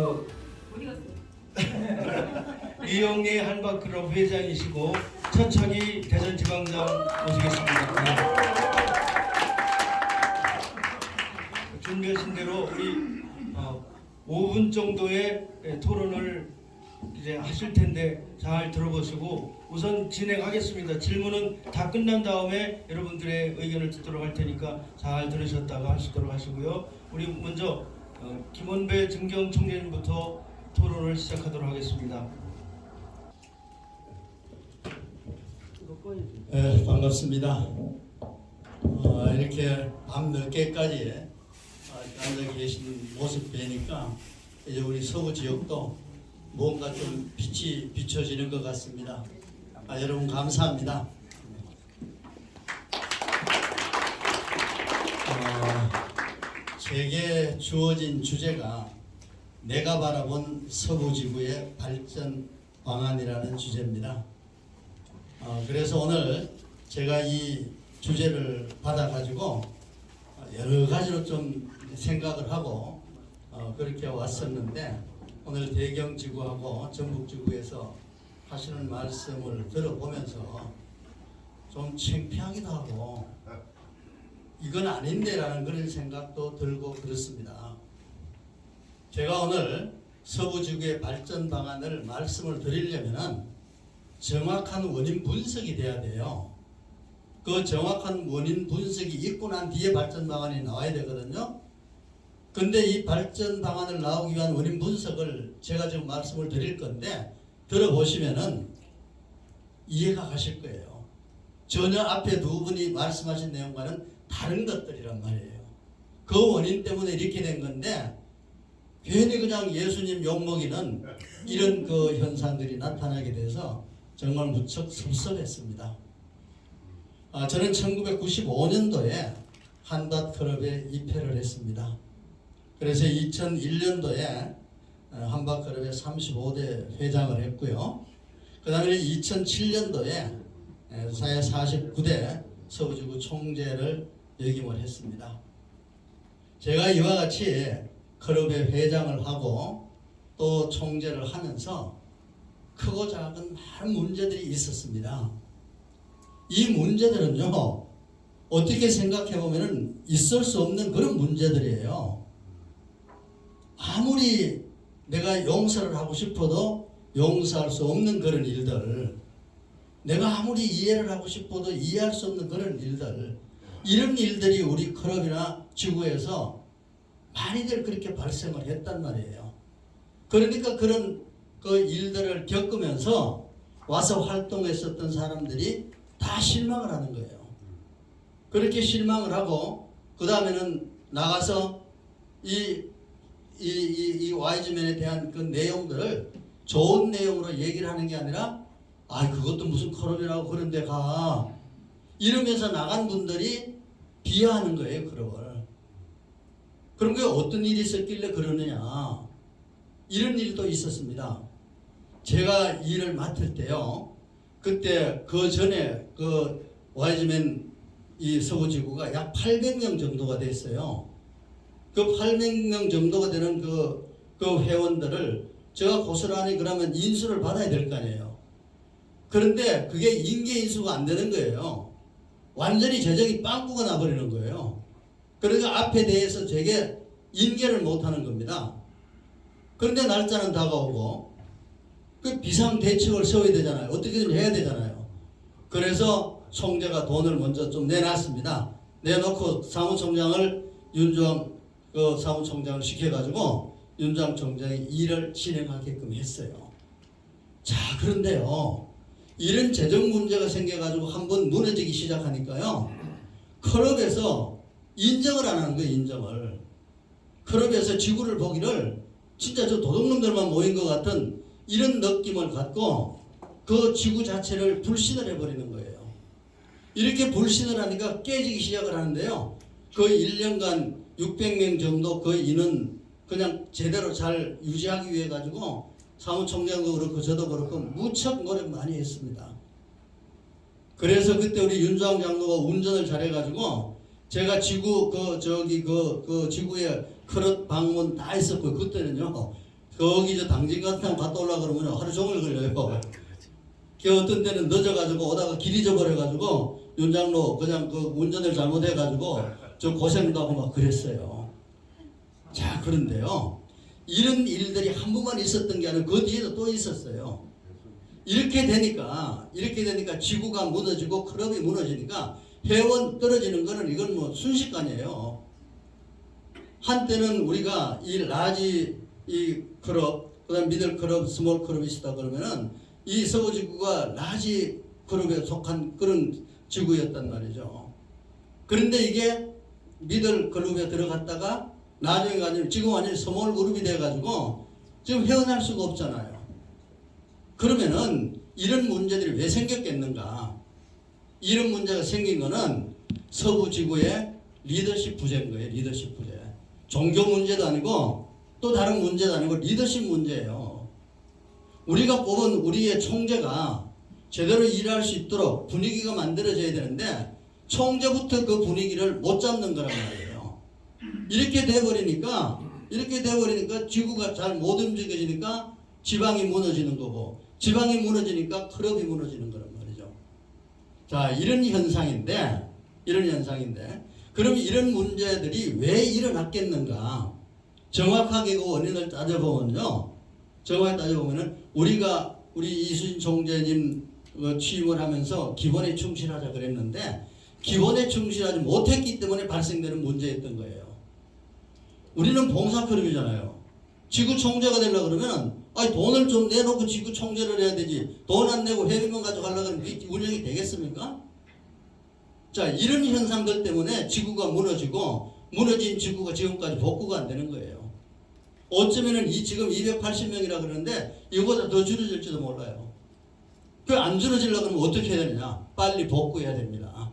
어디 갔어? 이영리 한바클럽 회장이시고 천천히 대전지방장 모시겠습니다. 준비하신 대로 우리 5분 정도의 토론을 이제 하실 텐데 잘 들어보시고 우선 진행하겠습니다. 질문은 다 끝난 다음에 여러분들의 의견을 듣도록 할 테니까 잘 들으셨다가 하시도록 하시고요. 우리 먼저 김원배 증경총재님부터 토론을 시작하도록 하겠습니다. 네, 반갑습니다. 이렇게 밤늦게까지 앉아 계신 모습 뵈니까 이제 우리 서구 지역도 뭔가 좀 빛이 비춰지는 것 같습니다. 여러분 감사합니다. 제게 주어진 주제가 내가 바라본 서구지구의 발전 방안이라는 주제입니다. 그래서 오늘 제가 이 주제를 받아가지고 여러 가지로 좀 생각을 하고 그렇게 왔었는데 오늘 대경지구하고 전북지구에서 하시는 말씀을 들어보면서 좀 창피하기도 하고 이건 아닌데 라는 그런 생각도 들고 그렇습니다. 제가 오늘 서구지구의 발전 방안을 말씀을 드리려면 정확한 원인 분석이 돼야 돼요. 그 정확한 원인 분석이 있고 난 뒤에 발전 방안이 나와야 되거든요. 근데 이 발전 방안을 나오기 위한 원인 분석을 제가 지금 말씀을 드릴 건데 들어보시면은 이해가 가실 거예요. 전혀 앞에 두 분이 말씀하신 내용과는 다른 것들이란 말이에요. 그 원인 때문에 이렇게 된 건데 괜히 그냥 예수님 욕먹이는 이런 그 현상들이 나타나게 돼서 정말 무척 섭섭했습니다. 저는 1995년도에 한밭클럽에 입회를 했습니다. 그래서 2001년도에 한밭클럽의 35대 회장을 했고요. 그 다음에 2007년도에 사회 49대 서구지구 총재를 역임을 했습니다. 제가 이와 같이 클럽의 회장을 하고 또 총재를 하면서 크고 작은 많은 문제들이 있었습니다. 이 문제들은요, 어떻게 생각해 보면 있을 수 없는 그런 문제들이에요. 아무리 내가 용서를 하고 싶어도 용서할 수 없는 그런 일들, 내가 아무리 이해를 하고 싶어도 이해할 수 없는 그런 일들, 이런 일들이 우리 클럽이나 지구에서 많이들 그렇게 발생을 했단 말이에요. 그러니까 그런 그 일들을 겪으면서 와서 활동했었던 사람들이 다 실망을 하는 거예요. 그렇게 실망을 하고 그 다음에는 나가서 이 와이즈맨에 대한 그 내용들을 좋은 내용으로 얘기를 하는 게 아니라 그것도 무슨 클럽이라고 그런 데 가 이러면서 나간 분들이 비하하는 거예요. 클럽을. 그런 게 어떤 일이 있었길래 그러느냐, 이런 일도 있었습니다. 제가 일을 맡을 때요, 그때 그 전에 그 와이즈맨 이 서구지구가 약 800명 정도가 됐어요. 그 800명 정도가 되는 그 회원들을 제가 고스란히 그러면 인수를 받아야 될 거 아니에요. 그런데 그게 인계 인수가 안 되는 거예요. 완전히 재정이 빵꾸가 나버리는 거예요. 그러니까 앞에 대해서 되게 인계를 못하는 겁니다. 그런데 날짜는 다가오고 그 비상대책을 세워야 되잖아요. 어떻게든 해야 되잖아요. 그래서 총재가 돈을 먼저 좀 내놨습니다. 내놓고 사무총장을 윤주왕 사무총장을 시켜가지고 윤주왕 총장이 일을 진행하게끔 했어요. 자, 그런데요, 이런 재정 문제가 생겨가지고 한번 무너지기 시작하니까요, 클럽에서 인정을 안 하는 거예요. 인정을. 클럽에서 지구를 보기를 진짜 저 도둑놈들만 모인 것 같은 이런 느낌을 갖고 그 지구 자체를 불신을 해버리는 거예요. 이렇게 불신을 하니까 깨지기 시작을 하는데요, 그 1년간 600명 정도 그 인은 그냥 제대로 잘 유지하기 위해 가지고 사무총장도 그렇고 저도 그렇고 무척 노력 많이 했습니다. 그래서 그때 우리 윤주왕 장로가 운전을 잘해가지고 제가 지구 지구에 클럽 방문 다 했었고, 그때는요 거기 저 당진 같은 데 갔다 올라 그러면 하루 종일 걸려요. 그 어떤 때는 늦어가지고 오다가 길 잊어버려가지고 윤장로 그냥 그 운전을 잘못해가지고 저 고생도 하고 막 그랬어요. 자, 그런데요, 이런 일들이 한 번만 있었던 게 아니라 그 뒤에도 또 있었어요. 이렇게 되니까 지구가 무너지고 클럽이 무너지니까 회원 떨어지는 거는 이건 뭐 순식간이에요. 한때는 우리가 이 라지 이 클럽, 그다음 미들 클럽, 스몰 클럽이 있다 그러면은 이 서부 지구가 라지 클럽에 속한 그런 지구였단 말이죠. 그런데 이게 미들 클럽에 들어갔다가 나중에 가지고 지금 완전히 스몰 그룹이 돼가지고 지금 헤어날 수가 없잖아요. 그러면은 이런 문제들이 왜 생겼겠는가? 이런 문제가 생긴 거는 서부 지구의 리더십 부재인 거예요. 리더십 부재. 종교 문제도 아니고 또 다른 문제도 아니고 리더십 문제예요. 우리가 뽑은 우리의 총재가 제대로 일할 수 있도록 분위기가 만들어져야 되는데 총재부터 그 분위기를 못 잡는 거란 말이에요. 이렇게 돼버리니까 지구가 잘 못 움직여지니까 지방이 무너지는 거고, 지방이 무너지니까 클럽이 무너지는 거란 말이죠. 자, 이런 현상인데 그럼 이런 문제들이 왜 일어났겠는가? 정확하게 그 원인을 따져보면요, 우리 이수진 총재님 취임을 하면서 기본에 충실하자 그랬는데 기본에 충실하지 못했기 때문에 발생되는 문제였던 거예요. 우리는 봉사클럽이잖아요. 지구 총재가 되려고 그러면 돈을 좀 내놓고 지구 총재를 해야 되지. 돈 안 내고 회비만 가져가려고 하면 운영이 되겠습니까? 자, 이런 현상들 때문에 지구가 무너진 지구가 지금까지 복구가 안 되는 거예요. 어쩌면은 지금 280명이라 그러는데 이거보다 더 줄어질지도 몰라요. 그 안 줄어지려고 그러면 어떻게 해야 되느냐? 빨리 복구해야 됩니다.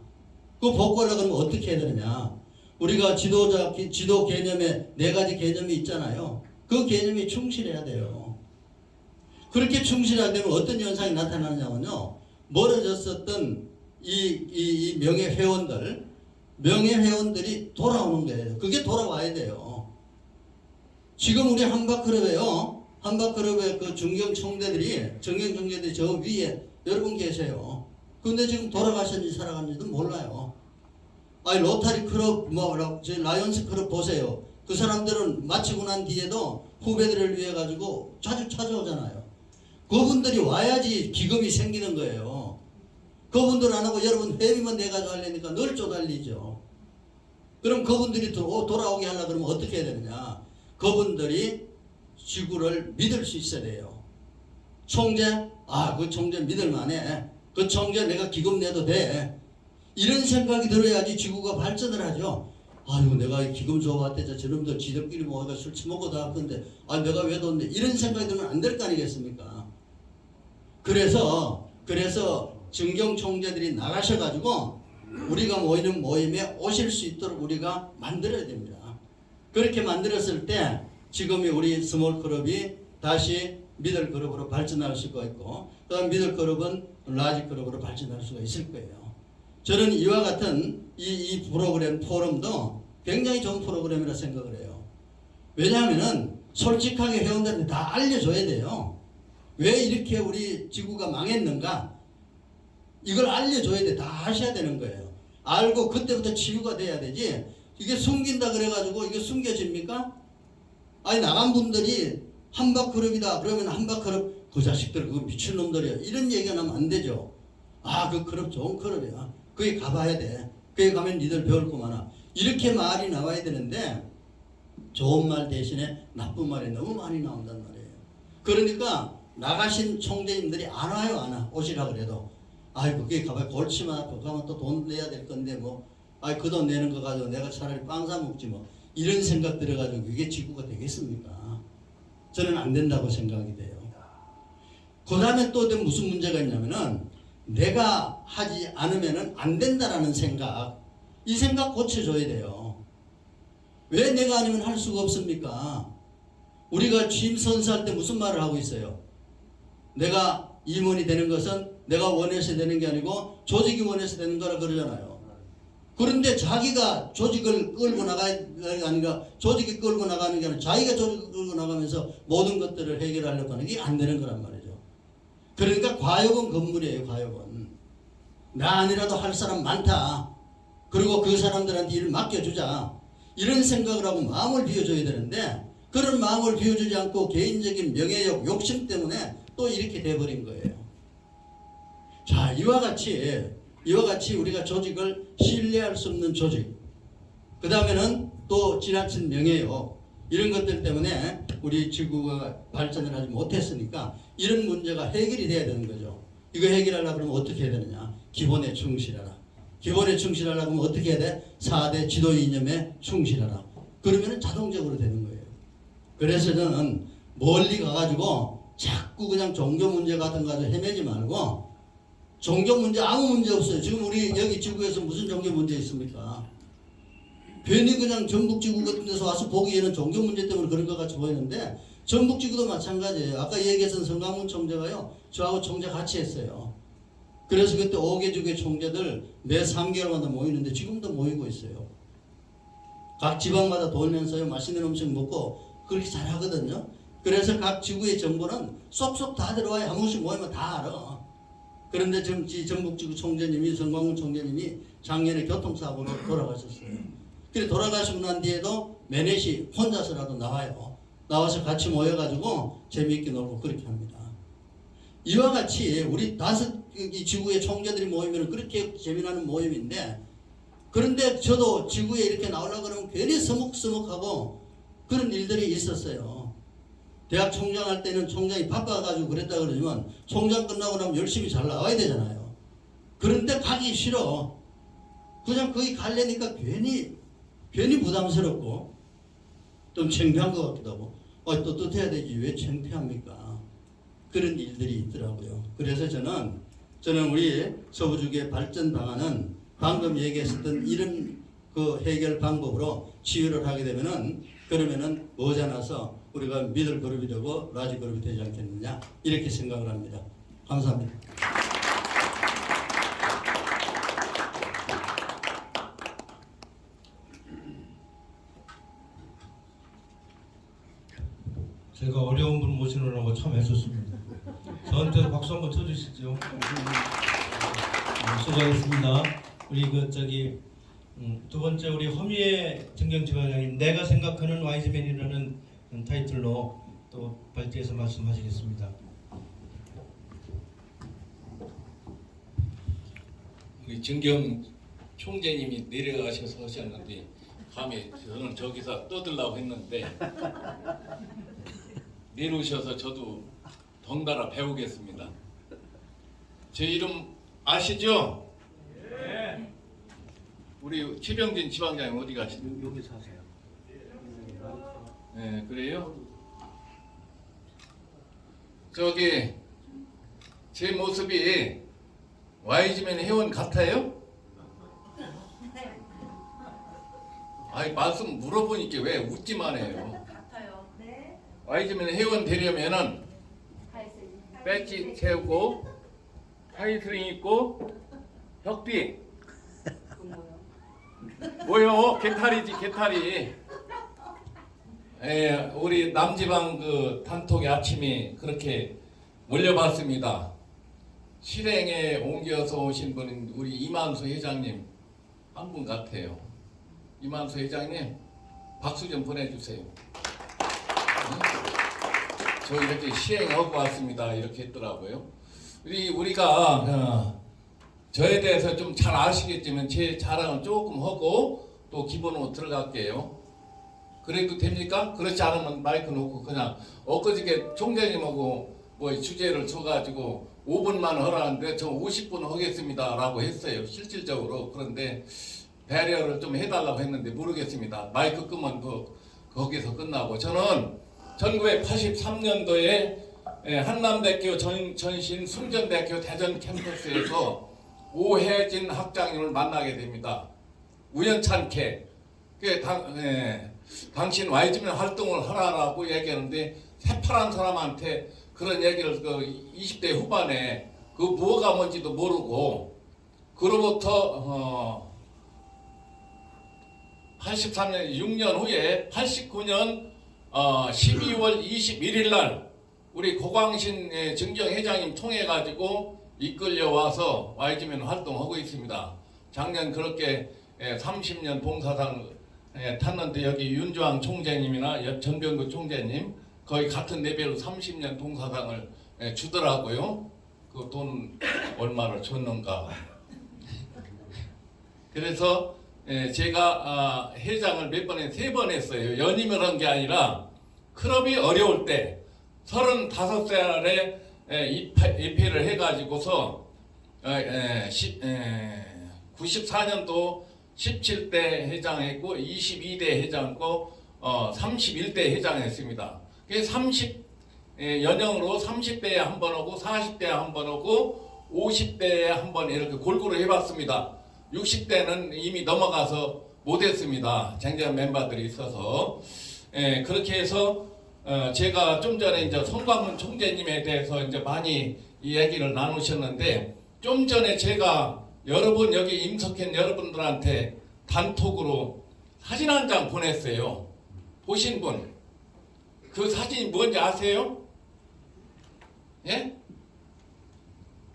그 복구하려고 그러면 어떻게 해야 되느냐? 우리가 지도 개념에 4가지 개념이 있잖아요. 그 개념이 충실해야 돼요. 그렇게 충실해야 되면 어떤 현상이 나타나냐면요, 멀어졌었던 이 명예회원들이 돌아오는 거예요. 그게 돌아와야 돼요. 지금 우리 한바클럽의 그 정경 총재들이 저 위에 여러분 계세요. 근데 지금 돌아가셨는지 살아갔는지도 몰라요. 로타리 클럽, 라이온스 클럽 보세요. 그 사람들은 마치고 난 뒤에도 후배들을 위해 가지고 자주 찾아오잖아요. 그분들이 와야지 기금이 생기는 거예요. 그분들 안 하고 여러분 회비만 내가지고 하려니까 늘 쪼달리죠. 그럼 그분들이 돌아오게 하려고 그러면 어떻게 해야 되느냐? 그분들이 지구를 믿을 수 있어야 돼요. 총재? 그 총재 믿을만해. 그 총재 내가 기금 내도 돼. 이런 생각이 들어야지 지구가 발전을 하죠. 내가 기금 줘봤대. 저놈들 지들끼리 모아서 술 처먹고 다 할 건데, 내가 왜 뒀는데. 이런 생각이 들면 안 될 거 아니겠습니까? 그래서 정경 총재들이 나가셔가지고 우리가 모이는 모임에 오실 수 있도록 우리가 만들어야 됩니다. 그렇게 만들었을 때 지금의 우리 스몰 클럽이 다시 미들 클럽으로 발전할 수가 있고, 그 다음 미들 클럽은 라지 클럽으로 발전할 수가 있을 거예요. 저는 이와 같은 이 프로그램 포럼도 굉장히 좋은 프로그램이라 생각을 해요. 왜냐하면은 솔직하게 회원들한테 다 알려줘야 돼요. 왜 이렇게 우리 지구가 망했는가? 이걸 알려줘야 돼. 다 하셔야 되는 거예요. 알고 그때부터 치유가 돼야 되지. 이게 숨긴다 그래가지고 이게 숨겨집니까? 나간 분들이 한바클럽이다 그러면 한바클럽 그 자식들 그거 미친놈들이야 이런 얘기가 나면 안 되죠. 그 클럽 좋은 클럽이야. 거기 가봐야 돼. 거기 가면 니들 배울 거 많아. 이렇게 말이 나와야 되는데 좋은 말 대신에 나쁜 말이 너무 많이 나온단 말이에요. 그러니까 나가신 총재님들이 안 와요. 안 와. 오시라 그래도 거기 가봐야 골치만 아프고 가면 또 돈 내야 될 건데 그 돈 내는 거 가지고 내가 차라리 빵 사 먹지 이런 생각 들어가지고 이게 지구가 되겠습니까? 저는 안 된다고 생각이 돼요. 그 다음에 또 무슨 문제가 있냐면은 내가 하지 않으면은 안 된다라는 생각, 이 생각 고쳐줘야 돼요. 왜 내가 아니면 할 수가 없습니까? 우리가 취임 선서할 때 무슨 말을 하고 있어요? 내가 임원이 되는 것은 내가 원해서 되는 게 아니고 조직이 원해서 되는 거라 그러잖아요. 그런데 자기가 조직을 끌고 나가가 아니라 조직이 끌고 나가는 게 아니라 자기가 조직을 끌고 나가면서 모든 것들을 해결하려고 하는 게 안 되는 거란 말이죠. 그러니까 과욕은 건물이에요. 과욕은. 나 아니라도 할 사람 많다. 그리고 그 사람들한테 일을 맡겨주자. 이런 생각을 하고 마음을 비워줘야 되는데 그런 마음을 비워주지 않고 개인적인 명예욕, 욕심 때문에 또 이렇게 돼버린 거예요. 자, 이와 같이 우리가 조직을 신뢰할 수 없는 조직, 그 다음에는 또 지나친 명예욕, 이런 것들 때문에 우리 지구가 발전을 하지 못했으니까 이런 문제가 해결이 돼야 되는 거죠. 이거 해결하려고 그러면 어떻게 해야 되느냐? 기본에 충실하라. 기본에 충실하려고 하면 어떻게 해야 돼? 4대 지도 이념에 충실하라. 그러면 자동적으로 되는 거예요. 그래서 저는 멀리 가가지고 자꾸 그냥 종교 문제 같은 거 가지고 헤매지 말고 종교 문제 아무 문제 없어요. 지금 우리 여기 지구에서 무슨 종교 문제 있습니까? 괜히 그냥 전북지구 같은 데서 와서 보기에는 종교 문제 때문에 그런 것 같이 보이는데 전북지구도 마찬가지예요. 아까 얘기했던 성강문 총재가요. 저하고 총재 같이 했어요. 그래서 그때 5개 주교 총재들 매 3개월마다 모이는데 지금도 모이고 있어요. 각 지방마다 돌면서요. 맛있는 음식 먹고 그렇게 잘하거든요. 그래서 각 지구의 정보는 쏙쏙 다 들어와요. 한 번씩 모이면 다 알아. 그런데 전북지구 총재님이 성광문 총재님이 작년에 교통사고로 돌아가셨어요. 그래 돌아가시고 난 뒤에도 매넷이 혼자서라도 나와요. 나와서 같이 모여가지고 재미있게 놀고 그렇게 합니다. 이와 같이 우리 5이 지구의 총재들이 모이면 그렇게 재미나는 모임인데 그런데 저도 지구에 이렇게 나오려고 그러면 괜히 서먹서먹하고 그런 일들이 있었어요. 대학 총장 할 때는 총장이 바빠가지고 그랬다 그러지만 총장 끝나고 나면 열심히 잘 나와야 되잖아요. 그런데 가기 싫어. 그냥 거기 가려니까 괜히 부담스럽고 좀 창피한 것 같기도 하고 또 뜻해야 되지 왜 창피합니까? 그런 일들이 있더라고요. 그래서 저는 우리 서부주기의 발전 방안은 방금 얘기했었던 이런 그 해결 방법으로 치유를 하게 되면은 그러면은 머지않아서 우리가 미들 그룹이 되고 라지 그룹이 되지 않겠느냐 이렇게 생각을 합니다. 감사합니다. 제가 어려운 분 모시느라고 참 애썼습니다. 저한테 박수 한번 쳐주시죠. 수고하셨습니다. 우리 두 번째 우리 허미애 정경지회장님 내가 생각하는 와이즈맨이라는 타이틀로 또 발제해서 말씀하시겠습니다. 우리 정경 총재님이 내려가셔서 하셨는데 감히 저는 저기서 떠들라고 했는데 내려오셔서 저도 덩달아 배우겠습니다. 제 이름 아시죠? 네. 우리 최병진 지방장님 어디 가시나요? 여기 사세요. 네, 그래요? 저기 제 모습이 와이즈맨 회원 같아요? 아니 말씀 물어보니까 왜 웃기만 해요? 같아요. 네. 와이즈맨 회원 되려면은 배지 채우고 타이틀링 있고 벽뒤 뭐요? 개탈이지 개탈이. 예, 우리 남지방 그 단톡의 아침이 그렇게 몰려봤습니다. 실행에 옮겨서 오신 분은 우리 이만수 회장님 한 분 같아요. 이만수 회장님 박수 좀 보내주세요. 응? 저 이렇게 시행하고 왔습니다. 이렇게 했더라고요. 우리가 저에 대해서 좀 잘 아시겠지만 제 자랑은 조금 하고 또 기본으로 들어갈게요. 그래도 됩니까? 그렇지 않으면 마이크 놓고 그냥 엊그저께 총장님하고 뭐 주제를 줘가지고 5분만 하라는데 저 50분 하겠습니다 라고 했어요. 실질적으로. 그런데 배려를 좀 해달라고 했는데 모르겠습니다. 마이크 끄면 거기서 끝나고. 저는 1983년도에 한남대학교 전신 숭전대학교 대전 캠퍼스에서 오혜진 학장님을 만나게 됩니다. 우연찮게. 당신 와이즈맨 활동을 하라고 얘기하는데 새파란 사람한테 그런 얘기를 20대 후반에 그 뭐가 뭔지도 모르고 그로부터 83년 6년 후에 89년 12월 21일 날 우리 고광신 증정회장님 통해 가지고 이끌려와서 YG맨 활동하고 있습니다. 작년 그렇게 30년 봉사상 탔는데 여기 윤주왕 총재님이나 전병구 총재님 거의 같은 레벨로 30년 봉사상을 주더라고요. 그 돈 얼마를 줬는가. 그래서 제가 회장을 몇 번에 3번 했어요. 연임을 한 게 아니라 클럽이 어려울 때 35살에 입회를 해가지고서 94년도 17대 회장했고 22대 회장했고 31대 회장했습니다. 그게 연령으로 30대에 한 번 오고 40대에 한 번 오고 50대에 한 번 이렇게 골고루 해봤습니다. 60대는 이미 넘어가서 못했습니다. 쟁쟁한 멤버들이 있어서. 그렇게 해서 제가 좀 전에 이제 송광문 총재님에 대해서 이제 많이 이야기를 나누셨는데 좀 전에 제가 여러분 여기 임석현 여러분들한테 단톡으로 사진 한 장 보냈어요. 보신 분. 그 사진이 뭔지 아세요? 예?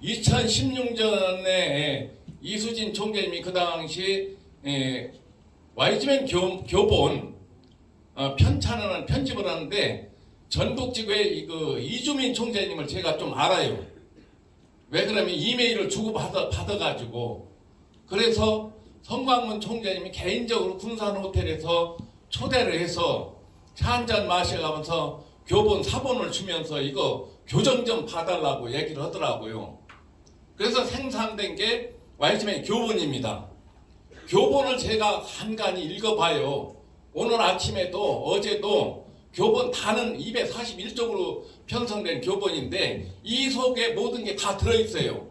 2016년에 이수진 총재님이 그 당시 YG맨 교본 편찬하는 편집을 하는데 전북지구의 그 이주민 총재님을 제가 좀 알아요. 왜 그러면 이메일을 주고 받아가지고 그래서 성광문 총재님이 개인적으로 군산 호텔에서 초대를 해서 차 한잔 마셔가면서 교본 사본을 주면서 이거 교정 좀 봐달라고 얘기를 하더라고요. 그래서 생산된 게 YG맨 교본입니다. 교본을 제가 간간히 읽어봐요. 오늘 아침에도 어제도 교본 다는 241쪽으로 편성된 교본인데 이 속에 모든 게 다 들어있어요.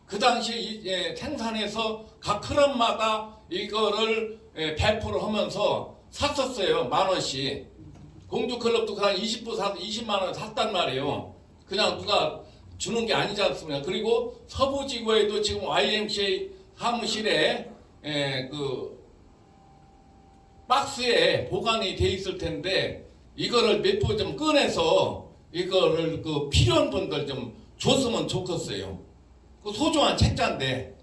그 당시 생산해서 각 클럽마다 이거를 배포를 하면서 샀었어요. 10,000원씩. 공주클럽도 그냥 20부 사서 20만원 샀단 말이에요. 그냥 누가 주는 게 아니지 않습니까? 그리고 서부지구에도 지금 YMCA 사무실에 그 박스에 보관이 돼 있을 텐데 이거를 몇 부 좀 꺼내서 이거를 그 필요한 분들 좀 줬으면 좋겠어요. 그 소중한 책자인데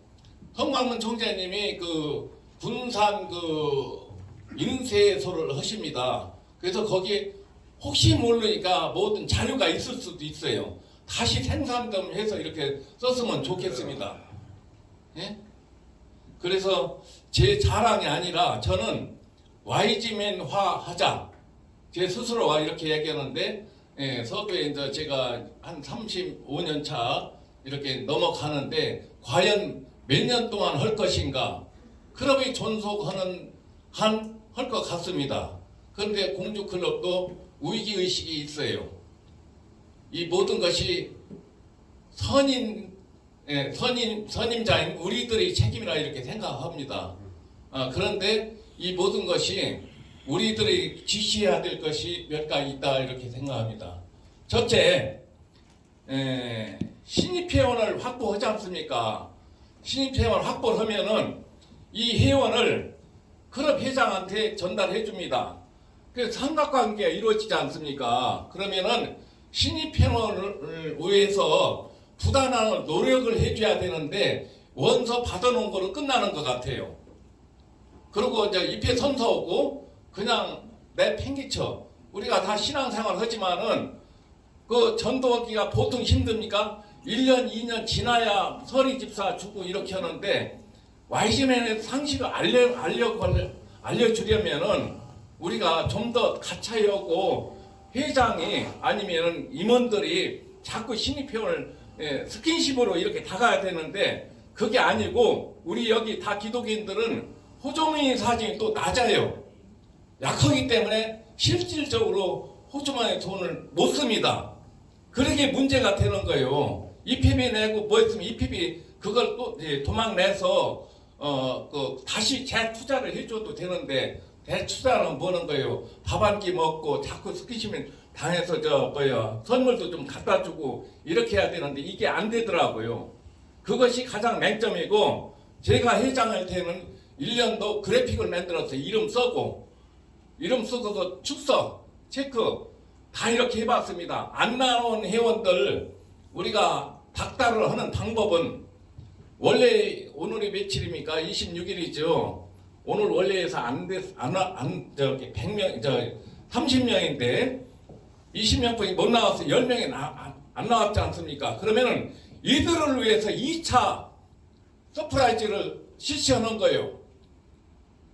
성광문 총재님이 그 군산 그 인쇄소를 하십니다. 그래서 거기 혹시 모르니까 모든 자료가 있을 수도 있어요. 다시 생산 좀 해서 이렇게 썼으면 좋겠습니다. 예? 그래서 제 자랑이 아니라 저는 YG맨화 하자. 제 스스로가 이렇게 얘기하는데 서부에 이제 제가 한 35년 차 이렇게 넘어가는데 과연 몇 년 동안 할 것인가? 클럽이 존속하는 할 것 같습니다. 그런데 공주클럽도 위기의식이 있어요. 이 모든 것이 선임자인 우리들의 책임이라 이렇게 생각합니다. 그런데 이 모든 것이 우리들이 지시해야 될 것이 몇 가지 있다 이렇게 생각합니다. 첫째, 신입회원을 확보하지 않습니까? 신입회원 확보를 하면은 이 회원을 클럽 회장한테 전달해 줍니다. 그래서 삼각관계가 이루어지지 않습니까? 그러면은 신입회원을 위해서 부단한 노력을 해줘야 되는데 원서 받아놓은 거로 끝나는 것 같아요. 그리고 이제 입회 선서 오고 그냥 내팽개쳐. 우리가 다 신앙생활 하지만은 그 전도하기가 보통 힘듭니까? 1년, 2년 지나야 서리 집사 주고 이렇게 하는데 YG맨의 상식을 알려주려면은 우리가 좀 더 가차히 하고 회장이 아니면은 임원들이 자꾸 신입회원을 스킨십으로 이렇게 다가야 되는데 그게 아니고 우리 여기 다 기독인들은 호주머니 사정이 또 낮아요. 약하기 때문에 실질적으로 호주머니 돈을 못 씁니다. 그러게 문제가 되는 거예요. EPB 내고 뭐 했으면 EPB 그걸 또 도망 내서 그 다시 재투자를 해줘도 되는데 대투자는 뭐는 거예요. 밥 한 끼 먹고 자꾸 스킨십을 당해서 선물도 좀 갖다 주고 이렇게 해야 되는데 이게 안 되더라고요. 그것이 가장 맹점이고 제가 회장할 때는 1년도 그래픽을 만들어서 이름 쓰고 축서 체크 다 이렇게 해봤습니다. 안 나온 회원들 우리가 닥달을 하는 방법은 원래 오늘이 며칠입니까? 26일이죠. 오늘 원래에서 저기 100명 30명인데 20명뿐이 못 나와서 10명이 안 나왔지 않습니까? 그러면은 이들을 위해서 2차 서프라이즈를 실시하는 거예요.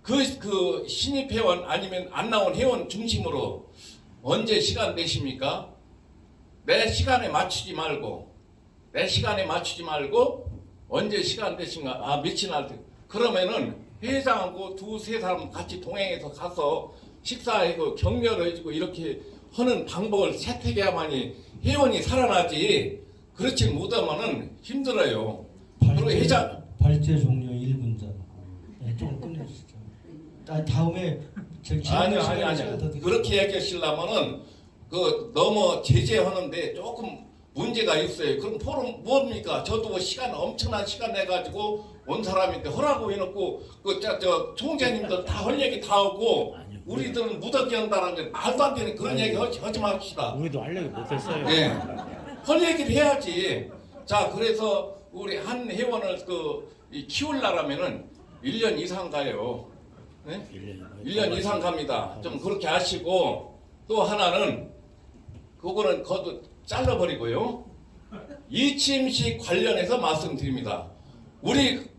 그 신입 회원 아니면 안 나온 회원 중심으로 언제 시간 되십니까? 내 시간에 맞추지 말고 언제 시간 되신가? 며칠 날 때. 그러면은 회장하고 두세 사람 같이 동행해서 가서 식사하고 격려를 해주고 이렇게 하는 방법을 채택해야만이 회원이 살아나지. 그렇지 못하면은 힘들어요. 그리고 회장 발제 종료 1분 전. 네, 좀 끝내주시죠. 다음에 아니 그렇게 얘기하시려면은 그 너무 제재하는데 조금 문제가 있어요. 그럼 포럼 뭡니까? 저도 시간 엄청난 시간 내가지고 온 사람인데 허라고 해놓고 저 총재님들 다 할 얘기 다 하고 우리들은 무더기 한다는 게 말도 안 되는 그런 얘기 하지 맙시다. 우리도 할 얘기 못했어요. 네. 할 얘기를 해야지. 자, 그래서 우리 한 회원을 키우려면은 1년 이상 가요. 네? 1년 이상 갑니다. 좀 그렇게 아시고 또 하나는 그거는 거도 잘라버리고요. 이침식 관련해서 말씀드립니다. 우리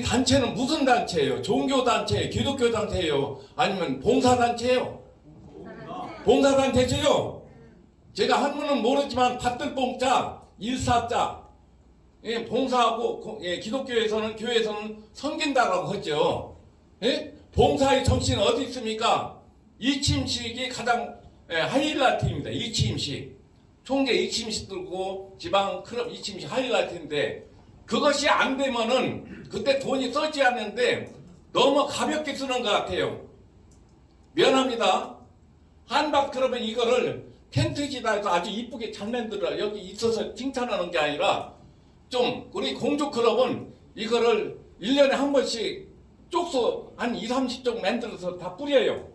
단체는 무슨 단체예요? 종교단체예요? 기독교단체예요? 아니면 봉사단체예요? 봉사단체죠? 제가 한문은 모르지만 밭들봉자, 일사자, 예, 봉사하고 기독교에서는 교회에서는 섬긴다라고 하죠. 예? 봉사의 정신은 어디 있습니까? 이침식이 가장 하이라이트입니다. 이침식. 총계 이침식 들고 지방 클럽 이침식 하이라이트인데 그것이 안 되면은 그때 돈이 써지 않는데 너무 가볍게 쓰는 것 같아요. 미안합니다. 한박클럽은 이거를 텐트지다에서 아주 이쁘게 잘 만들어 여기 있어서 칭찬하는 게 아니라 좀 우리 공주클럽은 이거를 1년에 한 번씩 쪽수 한 2, 30쪽 만들어서 다 뿌려요.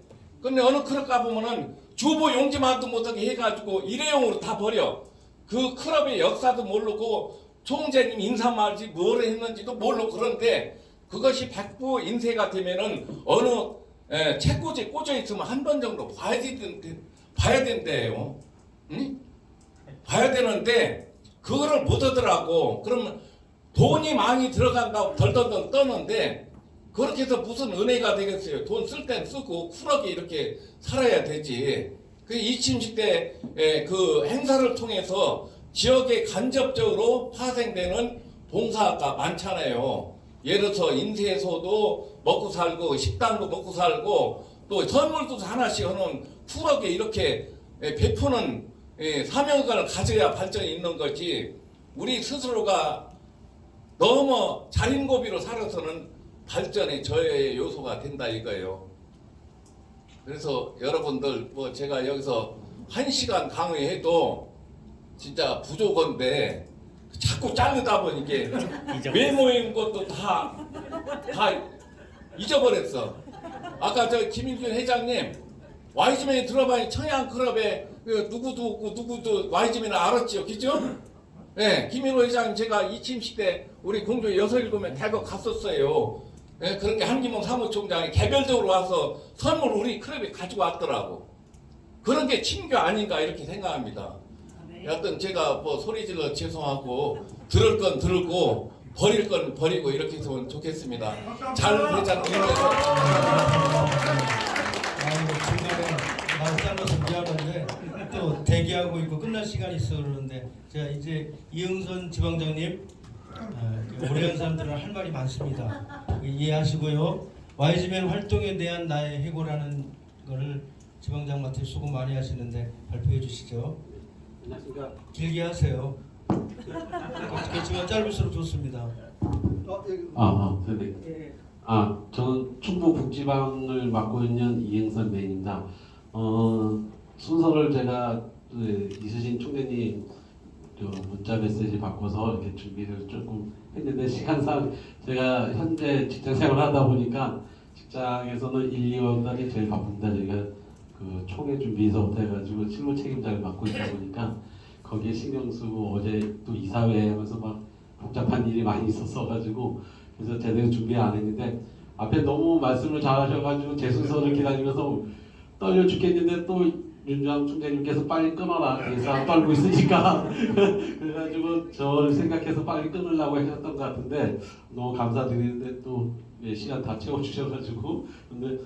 근데 어느 클럽 가보면은 주보 용지만도 못하게 해가지고 일회용으로 다 버려. 그 클럽의 역사도 모르고 총재님 인사말지 뭘 했는지도 모르고 그런데 그것이 백부 인쇄가 되면은 어느 책꽂이에 꽂혀 있으면 한 번 정도 봐야 된대요. 응? 봐야 되는데 그거를 못 하더라고. 그러면 돈이 많이 들어간다고 덜덜덜 떠는데 그렇게 해서 무슨 은혜가 되겠어요. 돈 쓸 땐 쓰고 쿨하게 이렇게 살아야 되지. 그 이침식 때 그 행사를 통해서 지역에 간접적으로 파생되는 봉사가 많잖아요. 예를 들어서 인쇄소도 먹고 살고 식당도 먹고 살고 또 선물도 하나씩 하는 쿨하게 이렇게 베푸는 사명감을 가져야 발전이 있는 거지. 우리 스스로가 너무 자린고비로 살아서는 발전의 저의 요소가 된다 이거예요. 그래서 여러분들 뭐 제가 여기서 1시간 강의해도 진짜 부족한데 자꾸 자르다 보니 이게 왜 모인 것도 다 잊어버렸어. 아까 저 김일균 회장님 와이즈맨이 들어봐니 청양클럽에 누구도 와이즈맨을 알았지요, 그죠? 네, 김일호 회장님 제가 이침식 때 우리 공주 6, 7명 대거 갔었어요. 네, 그렇게 한기문 사무총장이 개별적으로 와서 선물 우리 클럽에 가지고 왔더라고. 그런 게 친교 아닌가 이렇게 생각합니다. 여하튼 제가 뭐 소리질러 죄송하고 들을 건 들고 버릴 건 버리고 이렇게 했으면 좋겠습니다. 잘 회장님께서 중간에 말 잘라서 미안한데 또 대기하고 있고 끝날 시간이 있어 그러는데 제가 이제 이응선 지방장님 오래 한 사람들은 할 말이 많습니다. 이해하시고요. 와이즈맨 활동에 대한 나의 해고라는 거를 지방장한테 수고 많이 하시는데 발표해 주시죠. 길게 하세요. 그렇지만 짧을수록 좋습니다. 선생님. 저는 충북 북지방을 맡고 있는 이행선 매입니다. 순서를 제가 이수신 총재님 문자 메시지 받고서 이렇게 준비를 조금 했는데 시간상 제가 현재 직장 생활하다 보니까 직장에서는 1, 2월달이 제일 바쁩니다. 저희가 그 총회 준비서부터 해가지고 실무 책임자를 맡고 있다 보니까 거기에 신경 쓰고 어제 또 이사회 하면서 막 복잡한 일이 많이 있었어가지고 그래서 제대로 준비 안 했는데 앞에 너무 말씀을 잘하셔가지고 제 순서를 기다리면서 떨려 죽겠는데 또 윤주환 총재님께서 빨리 끊어라 그래서 떨고 있으니까 그래가지고 저를 생각해서 빨리 끊으려고 하셨던 것 같은데 너무 감사드리는데 또 시간 다 채워주셔가지고 근데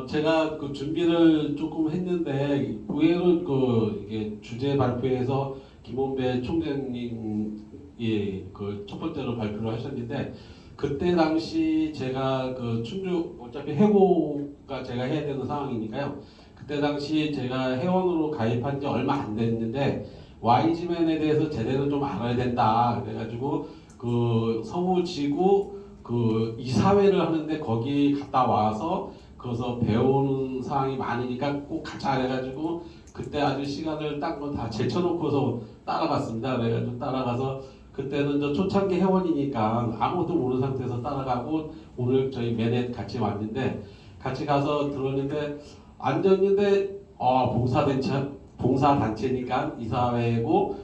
제가 그 준비를 조금 했는데 의외로 그 이게 주제 발표에서 김원배 총재님이 그 첫 번째로 발표를 하셨는데 그때 당시 제가 그 충주 어차피 해고가 제가 해야 되는 상황이니까요. 그때 당시 제가 회원으로 가입한 지 얼마 안 됐는데 YG맨에 대해서 제대로 좀 알아야 된다. 그래가지고 그 서울지구 그 이사회를 하는데 거기 갔다 와서 거기서 배우는 사항이 많으니까 꼭 가자 해가지고 그때 아주 시간을 딴 거 다 제쳐놓고서 따라갔습니다. 그래가지고 따라가서 그때는 저 초창기 회원이니까 아무것도 모르는 상태에서 따라가고 오늘 저희 맨에 같이 왔는데 같이 가서 들었는데 앉았는데 봉사단체니까 이사회고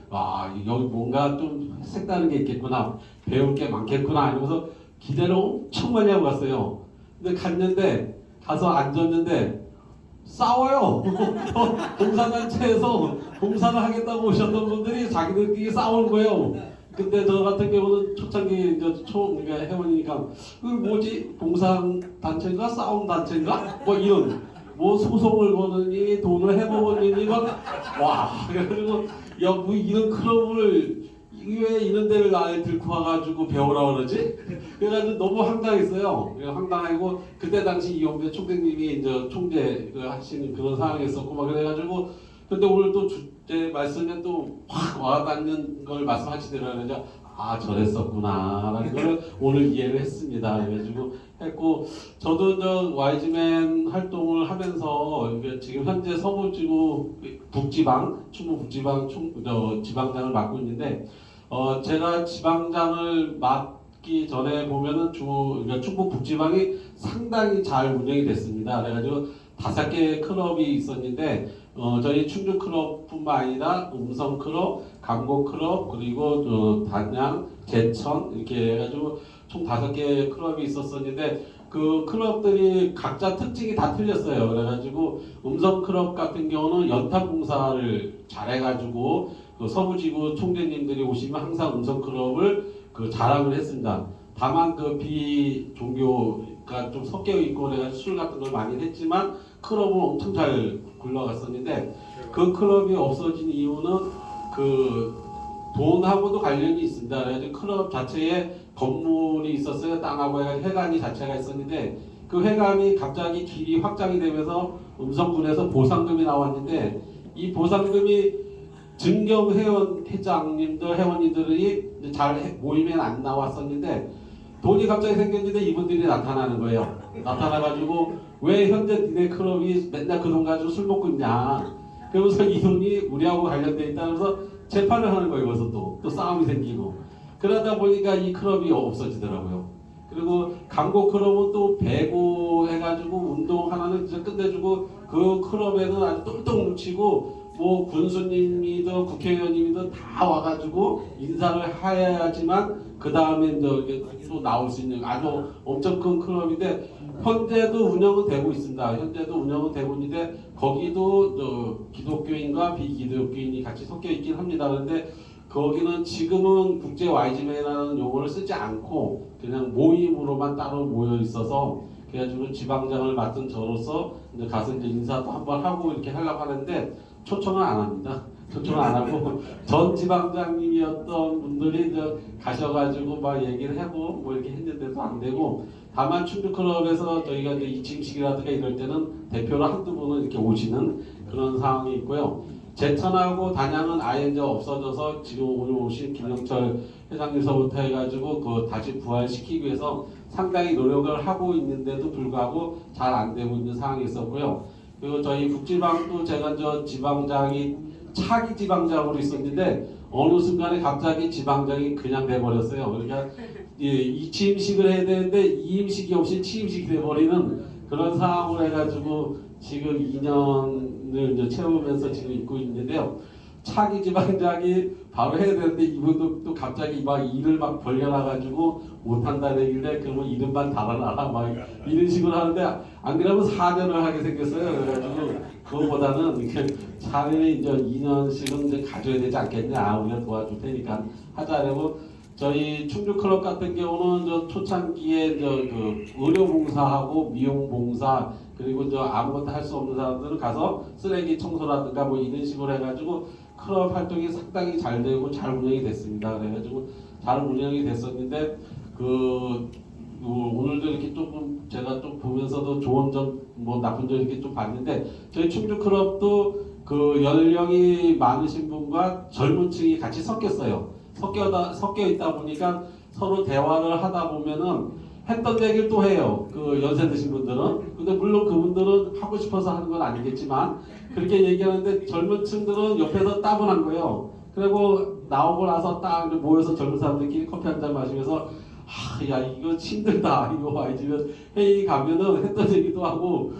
여기 뭔가 좀 색다른 게 있겠구나 배울 게 많겠구나 이러면서 기대를 엄청 많이 하고 갔어요. 근데 갔는데 가서 앉았는데 싸워요. 봉사단체에서 봉사를 하겠다고 오셨던 분들이 자기들끼리 싸우는 거예요. 근데 저 같은 경우는 초창기 이제 그러니까 회원이니까 그 뭐지 봉사단체인가 싸움단체인가 뭐 이런 뭐 소송을 거느니 돈을 해먹었느니 막와 그래가지고 야 뭐 이런 클럽을 왜 이런 데를 나에 들고 와가지고 배우라 그러지? 그래가지고 너무 황당했어요. 황당하고 그때 당시 이용배 총재님이 이제 총재 하시는 그런 상황이었었고 막 그래가지고 근데 오늘 또 주제 말씀에 또 확 와닿는 걸 말씀하시더라고요. 그래서 저랬었구나라는 걸 오늘 이해를 했습니다. 그래가지고 했고 저도 저 YG맨 활동을 하면서 지금 현재 서부지구 북지방 충북 북지방 지방장을 맡고 있는데 제가 지방장을 맡기 전에 보면은 그러니까 충북 북지방이 상당히 잘 운영이 됐습니다. 그래가지고 5개의 클럽이 있었는데 저희 충주 클럽뿐만 아니라 음성 클럽, 강곡 클럽 그리고 단양, 제천 이렇게 해가지고 총 5개의 클럽이 있었었는데 그 클럽들이 각자 특징이 다 틀렸어요. 그래가지고 음성 클럽 같은 경우는 연탄 봉사를 잘해가지고 그 서부지구 총재님들이 오시면 항상 음성 클럽을 그 자랑을 했습니다. 다만 그 비종교가 좀 섞여 있고 그래가지고 술 같은 걸 많이 했지만 클럽은 엄청 잘 굴러갔었는데 그 클럽이 없어진 이유는 그 돈하고도 관련이 있습니다. 그래서 클럽 자체에 건물이 있었어요. 땅하고 회관이 자체가 있었는데 그 회관이 갑자기 길이 확장이 되면서 음성군에서 보상금이 나왔는데 이 보상금이 증경 회장님들 회원님들이 잘 모임에 안 나왔었는데 돈이 갑자기 생겼는데 이분들이 나타나는 거예요. 나타나가지고 왜 현재 니네 클럽이 맨날 그 돈 가지고 술 먹고 있냐. 그러면서 이 돈이 우리하고 관련돼 있다면서 재판을 하는 거예요. 그래서 또 싸움이 생기고 그러다 보니까 이 클럽이 없어지더라고요. 그리고 강고 클럽은 또 배구 해가지고 운동 하나는 진짜 끝내주고 그 클럽에는 아주 똘똘 뭉치고 뭐 군수님이든 국회의원님이든 다 와가지고 인사를 해야지만 그 다음에 또 나올 수 있는 아주 엄청 큰 클럽인데 현재도 운영은 되고 있습니다. 현재도 운영은 되고 있는데 거기도 기독교인과 비기독교인이 같이 섞여 있긴 합니다. 그런데 거기는 지금은 국제 YG맨이라는 용어를 쓰지 않고 그냥 모임으로만 따로 모여 있어서 그래가지고 지방장을 맡은 저로서 이제 가서 이제 인사도 한번 하고 이렇게 하려고 하는데 초청은 안 합니다. 초청을 안 하고 전 지방장님이었던 분들이 이제 가셔가지고 막 얘기를 하고 뭐 이렇게 했는데도 안 되고 다만 충주클럽에서 저희가 이제 이침식이라든가 이럴 때는 대표로 한두 분은 이렇게 오시는 그런 상황이 있고요. 제천하고 단양은 아예 이제 없어져서 지금 오늘 오신 김영철 회장님서부터 해가지고 그 다시 부활시키기 위해서 상당히 노력을 하고 있는데도 불구하고 잘 안 되고 있는 상황이 있었고요. 그리고 저희 북지방도 제가 저 지방장이 차기 지방장으로 있었는데 어느 순간에 갑자기 지방장이 그냥 돼버렸어요. 그러니까 이 취임식을 해야 되는데 이임식이 없이 취임식이 돼버리는 그런 상황을 해가지고 지금 2년을 이제 채우면서 지금 있고 있는데요. 차기 지방장이 바로 해야 되는데 이분도 또 갑자기 막 일을 막 벌려놔가지고 못한다는 그러면 이름만 달아놔라 막 이런 식으로 하는데 안 그러면 4년을 하게 생겼어요. 그래가지고 그거보다는 이렇게 차라리 이제 2년씩은 이제 가져야 되지 않겠냐, 우리가 도와줄 테니까 하자라고. 저희 충주클럽 같은 경우는 저 초창기에 그 의료봉사하고 미용봉사 그리고 저 아무것도 할 수 없는 사람들은 가서 쓰레기 청소라든가 뭐 이런 식으로 해가지고 클럽 활동이 상당히 잘 되고 잘 운영이 됐습니다. 그래가지고 잘 운영이 됐었는데 오늘도 이렇게 조금 제가 좀 보면서도 좋은 점 뭐 나쁜 점 이렇게 좀 봤는데 저희 충주클럽도 그 연령이 많으신 분과 젊은 층이 같이 섞였어요. 섞여 있다 보니까 서로 대화를 하다 보면은 했던 얘기를 또 해요. 그 연세 드신 분들은. 근데 물론 그분들은 하고 싶어서 하는 건 아니겠지만 그렇게 얘기하는데 젊은 층들은 옆에서 따분한 거예요. 그리고 나오고 나서 딱 모여서 젊은 사람들끼리 커피 한잔 마시면서 야 이거 힘들다. 이거 와이즈면 회의 가면은 했던 얘기도 하고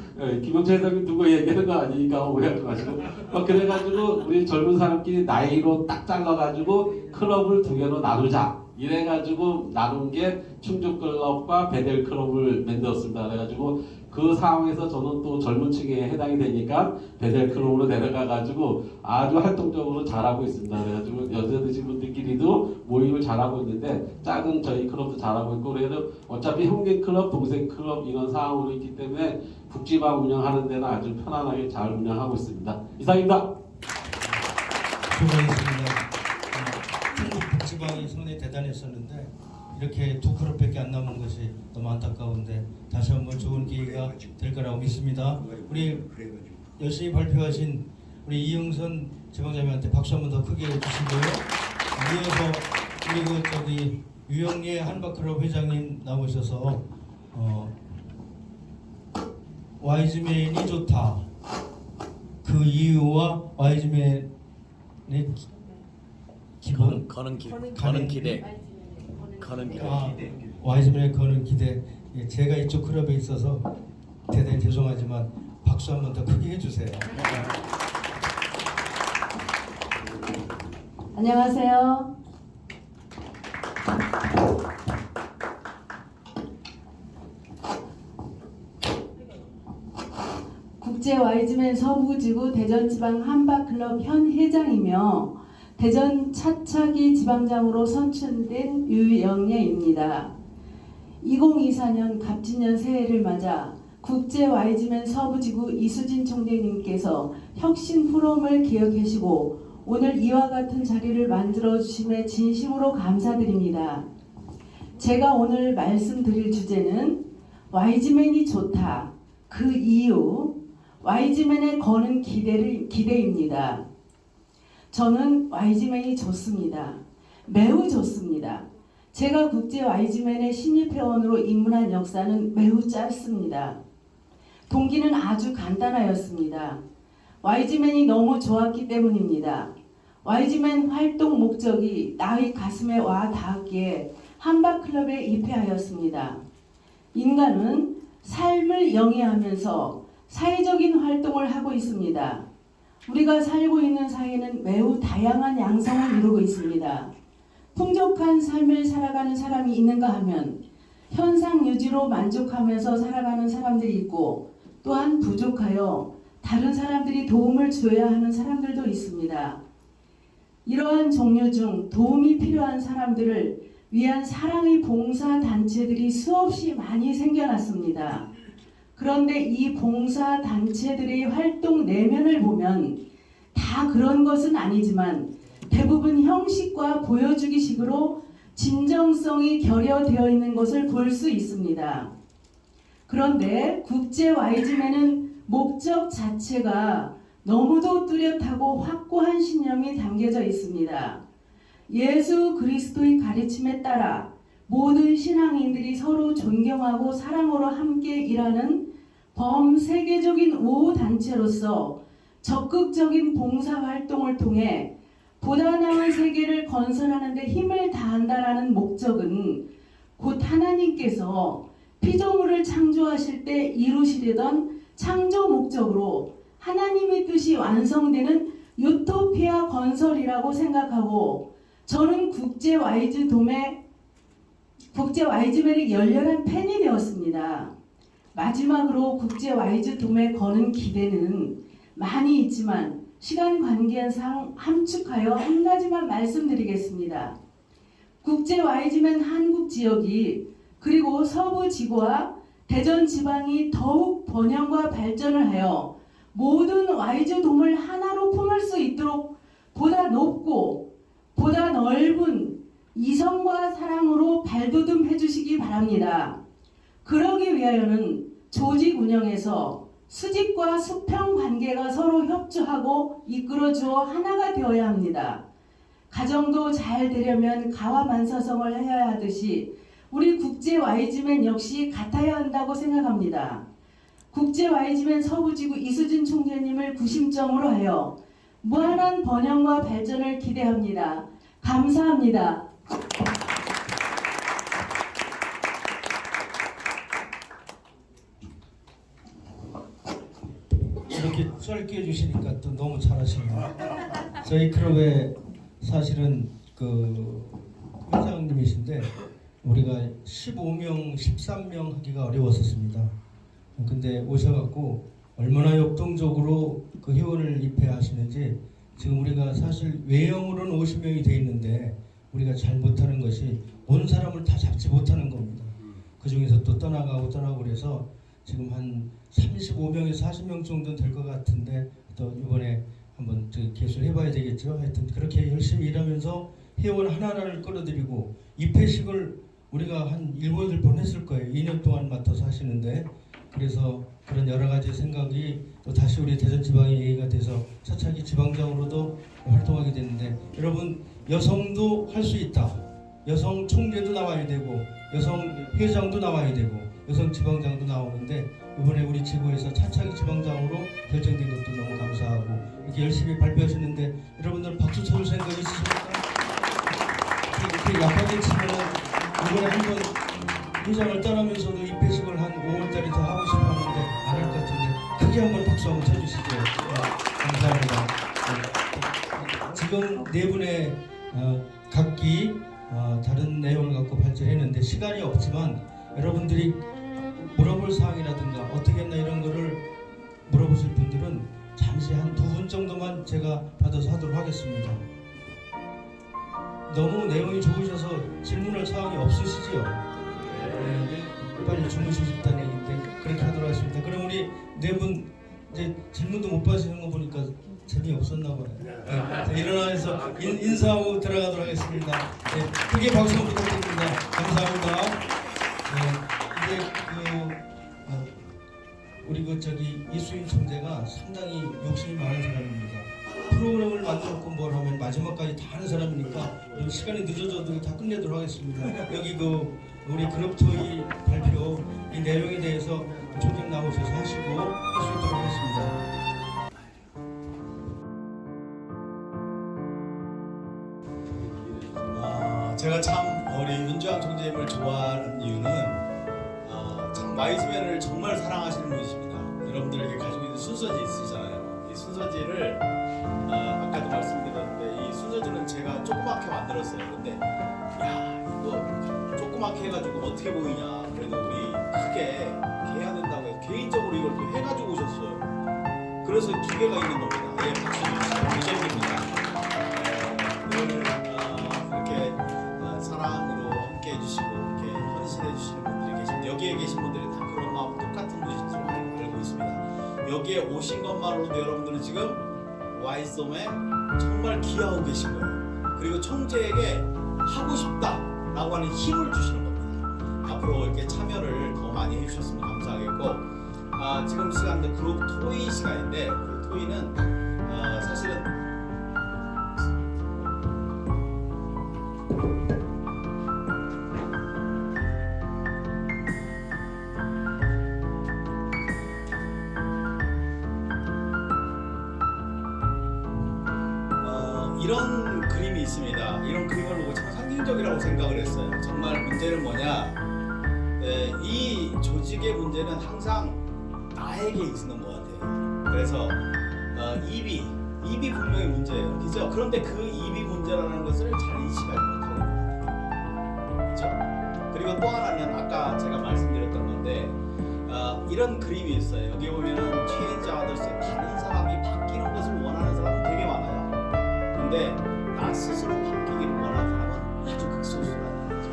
김영철 회장님 누구 얘기하는 거 아니니까 오해하지 마시고 그래가지고 우리 젊은 사람끼리 나이로 딱 잘라가지고 클럽을 2개로 나누자. 이래가지고 나눈 게 충주클럽과 베델클럽을 만들었습니다. 그래가지고 그 상황에서 저는 또 젊은 층에 해당이 되니까 베델클럽으로 내려가가지고 아주 활동적으로 잘하고 있습니다. 그래가지고 연세 드신 분들끼리도 모임을 잘하고 있는데 작은 저희 클럽도 잘하고 있고 그래서 어차피 형님 클럽, 동생 클럽 이런 상황으로 있기 때문에 북지방 운영하는 데는 아주 편안하게 잘 운영하고 있습니다. 이상입니다. 수고하셨습니다. 충북 북지방이 상당히 대단했었는데 이렇게 2클럽밖에 안 남은 것이 너무 안타까운데 다시 한번 좋은 기회가 될 거라고 믿습니다. 우리 열심히 발표하신 우리 이영선 지방장님한테 박수 한번 더 크게 해주시고요. 이어서 우리 저기 유영예 한박클럽 회장님 나오셔서 와이즈맨이 좋다. 그 이유와 와이즈맨의 기본 거는 기대. 와이즈맨의 거는 기대. 예, 제가 이쪽 클럽에 있어서 대단히 죄송하지만 박수 한번 더 크게 해주세요. 안녕하세요. 국제 와이즈맨 서부지구 대전지방 한박클럽 현 회장이며 대전 차차기 지방장으로 선출된 유영예입니다. 2024년 갑진년 새해를 맞아 국제 와이즈맨 서부지구 이수진 총재님께서 혁신 포럼을 기억하시고 오늘 이와 같은 자리를 만들어 주심에 진심으로 감사드립니다. 제가 오늘 말씀드릴 주제는 와이즈맨이 좋다. 그 이유, 와이즈맨에 거는 기대입니다. 저는 와이즈맨이 좋습니다. 매우 좋습니다. 제가 국제 와이즈맨의 신입회원으로 입문한 역사는 매우 짧습니다. 동기는 아주 간단하였습니다. 와이즈맨이 너무 좋았기 때문입니다. 와이즈맨 활동 목적이 나의 가슴에 와 닿았기에 한박클럽에 입회하였습니다. 인간은 삶을 영위하면서 사회적인 활동을 하고 있습니다. 우리가 살고 있는 사회는 매우 다양한 양성을 이루고 있습니다. 풍족한 삶을 살아가는 사람이 있는가 하면 현상 유지로 만족하면서 살아가는 사람들이 있고 또한 부족하여 다른 사람들이 도움을 줘야 하는 사람들도 있습니다. 이러한 종류 중 도움이 필요한 사람들을 위한 사랑의 봉사단체들이 수없이 많이 생겨났습니다. 그런데 이 봉사단체들의 활동 내면을 보면 다 그런 것은 아니지만 대부분 형식과 보여주기식으로 진정성이 결여되어 있는 것을 볼 수 있습니다. 그런데 국제 와이즈맨은 목적 자체가 너무도 뚜렷하고 확고한 신념이 담겨져 있습니다. 예수 그리스도의 가르침에 따라 모든 신앙인들이 서로 존경하고 사랑으로 함께 일하는 범세계적인 우호 단체로서 적극적인 봉사활동을 통해 보다 나은 세계를 건설하는 데 힘을 다한다라는 목적은 곧 하나님께서 피조물을 창조하실 때 이루시려던 창조 목적으로 하나님의 뜻이 완성되는 유토피아 건설이라고 생각하고, 저는 국제 와이즈맨의 열렬한 팬이 되었습니다. 마지막으로 국제 와이즈돔에 거는 기대는 많이 있지만 시간 관계상 함축하여 한 가지만 말씀드리겠습니다. 국제 와이즈맨 한국 지역이 그리고 서부 지구와 대전 지방이 더욱 번영과 발전을 하여 모든 와이즈돔을 하나로 품을 수 있도록 보다 높고 보다 넓은 이성과 사랑으로 발돋움해 주시기 바랍니다. 그러기 위하여는 조직 운영에서 수직과 수평 관계가 서로 협조하고 이끌어주어 하나가 되어야 합니다. 가정도 잘 되려면 가와만사성을 해야 하듯이 우리 국제 와이즈맨 역시 같아야 한다고 생각합니다. 국제 와이즈맨 서부지구 이수진 총재님을 구심점으로 하여 무한한 번영과 발전을 기대합니다. 감사합니다. 이렇게 짧게 해주시니까 또 너무 잘하시네요. 저희 클럽에 사실은 그 회장님이신데 우리가 15명, 13명 하기가 어려웠었습니다. 근데 오셔갖고 얼마나 역동적으로 그 회원을 입회하시는지, 지금 우리가 사실 외형으로는 50명이 돼 있는데 우리가 잘 못하는 것이 온 사람을 다 잡지 못하는 겁니다. 그 중에서 또 떠나가고 그래서 지금 한 35명에서 40명 정도 될 것 같은데 또 이번에 한번 개수를 해봐야 되겠죠. 하여튼 그렇게 열심히 일하면서 회원 하나하나를 끌어들이고 입회식을 우리가 한 7, 8번 했을 거예요. 2년 동안 맡아서 하시는데, 그래서 그런 여러 가지 생각이 또 다시 우리 대전지방에 얘기가 돼서 차차기 지방장으로도 활동하게 됐는데, 여러분 여성도 할 수 있다. 여성 총재도 나와야 되고 여성 회장도 나와야 되고 여성 지방장도 나오는데, 이번에 우리 지구에서 차차기 지방장으로 결정된 것도 너무 감사하고, 이렇게 열심히 발표하시는데 여러분들 박수 쳐줄 생각 있으십니까? 이렇게 약하게 치면은 이번에 한번 회장을 떠나면서도 입회식을 한 5월달에 더 하고 싶어 하는데 안 할 것 같은데 크게 한번 박수 한번 쳐주시죠. 감사합니다. 지금 네 분의 각기 다른 내용을 갖고 발전했는데 시간이 없지만 여러분들이 물어볼 사항이라든가 어떻게 했나 이런 거를 물어보실 분들은 잠시 한 2분 정도만 제가 받아서 하도록 하겠습니다. 너무 내용이 좋으셔서 질문할 사항이 없으시지요? 네, 빨리 주무시고 싶다는 얘기인데 그렇게 하도록 하겠습니다. 그럼 우리 네 분 이제 질문도 못 받으시는 거 보니까 재미없었나 봐요. 네, 일어나서 인사하고 들어가도록 하겠습니다. 네, 크게 박수 한번 부탁드립니다. 감사합니다. 네, 이제 우리 이수인 총재가 상당히 욕심이 많은 사람입니다. 프로그램을 만들었고 뭘 하면 마지막까지 다 하는 사람이니까 시간이 늦어져도 다 끝내도록 하겠습니다. 여기 우리 그룹토이 발표 이 내용에 대해서 총장 나오셔서 하시고 할 수 있도록 하겠습니다. 제가 참 우리 윤주환 총재님을 좋아하는 이유는 참 와이즈맨을 정말 사랑하시는 분이십니다. 여러분들에게 가지고 있는 순서지 있으시잖아요. 이 순서지를 아까도 말씀드렸는데 이 순서지는 제가 조그맣게 만들었어요. 근데 야 이거 조그맣게 해가지고 어떻게 보이냐, 그래도 우리 크게 이렇게 해야 된다고 해서 개인적으로 이걸 또 해가지고 오셨어요. 그래서 2개가 있는 겁니다. 예, 박수 주시죠. 미션입니다. 오늘 이렇게 사랑으로 함께 해주시고 이렇게 헌신해 주시는 분들이 계십니다. 여기에 계신 분들이 다 그런 마음 똑같은 분이신 줄 알고 있습니다. 여기에 오신 것만으로도 여러분들은 지금 와이썸에 정말 기여하고 계신 거예요. 그리고 총재에게 하고 싶다라고 하는 힘을 주시는 겁니다. 앞으로 이렇게 참여를 더 많이 해주셨으면 감사하겠고, 지금 시간은 그룹 토이 시간인데, 그룹 토이는 사실은 이런 있습니다. 이런 그림을 보고 참 상징적이라고 생각을 했어요. 정말 문제는 뭐냐? 이 조직의 문제는 항상 나에게 있는 것 같아요. 그래서 입이 분명히 문제예요. 그죠? 그런데 그 입이 문제라는 것을 잘 인식하지 못하고 있는 것 같아요. 그죠? 그리고 또 하나는 아까 제가 말씀드렸던 건데 이런 그림이 있어요. 여기 보면은 change others, 다른 사람이 바뀌는 것을 원하는 사람은 되게 많아요. 근데 나 스스로 바뀌기를 원하는 사람은 아주 극소수라는 거죠.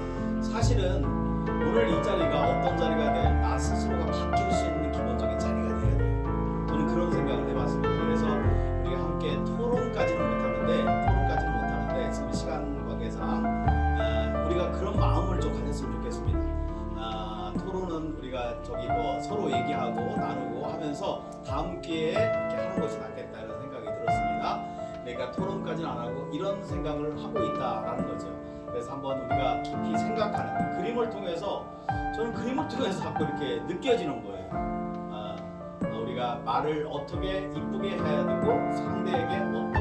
사실은 오늘 이 자리가 어떤 자리가 되면 나 스스로가 바뀔 수 있는 기본적인 자리가 돼야 돼요. 저는 그런 생각을 해봤습니다. 그래서 우리가 함께 토론까지는 못하는데 지금 시간 관계상 우리가 그런 마음을 좀 가졌으면 좋겠습니다. 토론은 우리가 저기 뭐 서로 얘기하고 나누고 하면서 다음 기회에 이렇게 하는 것이 낫겠다 이런 생각이 들었습니다. 그러니까 토론까지는 안 하고 이런 생각을 하고 있다라는 거죠. 그래서 한번 우리가 깊이 생각하는 그림을 통해서 저는 그림을 통해서 자꾸 이렇게 느껴지는 거예요. 우리가 말을 어떻게 이쁘게 해야 되고 상대에게 어떤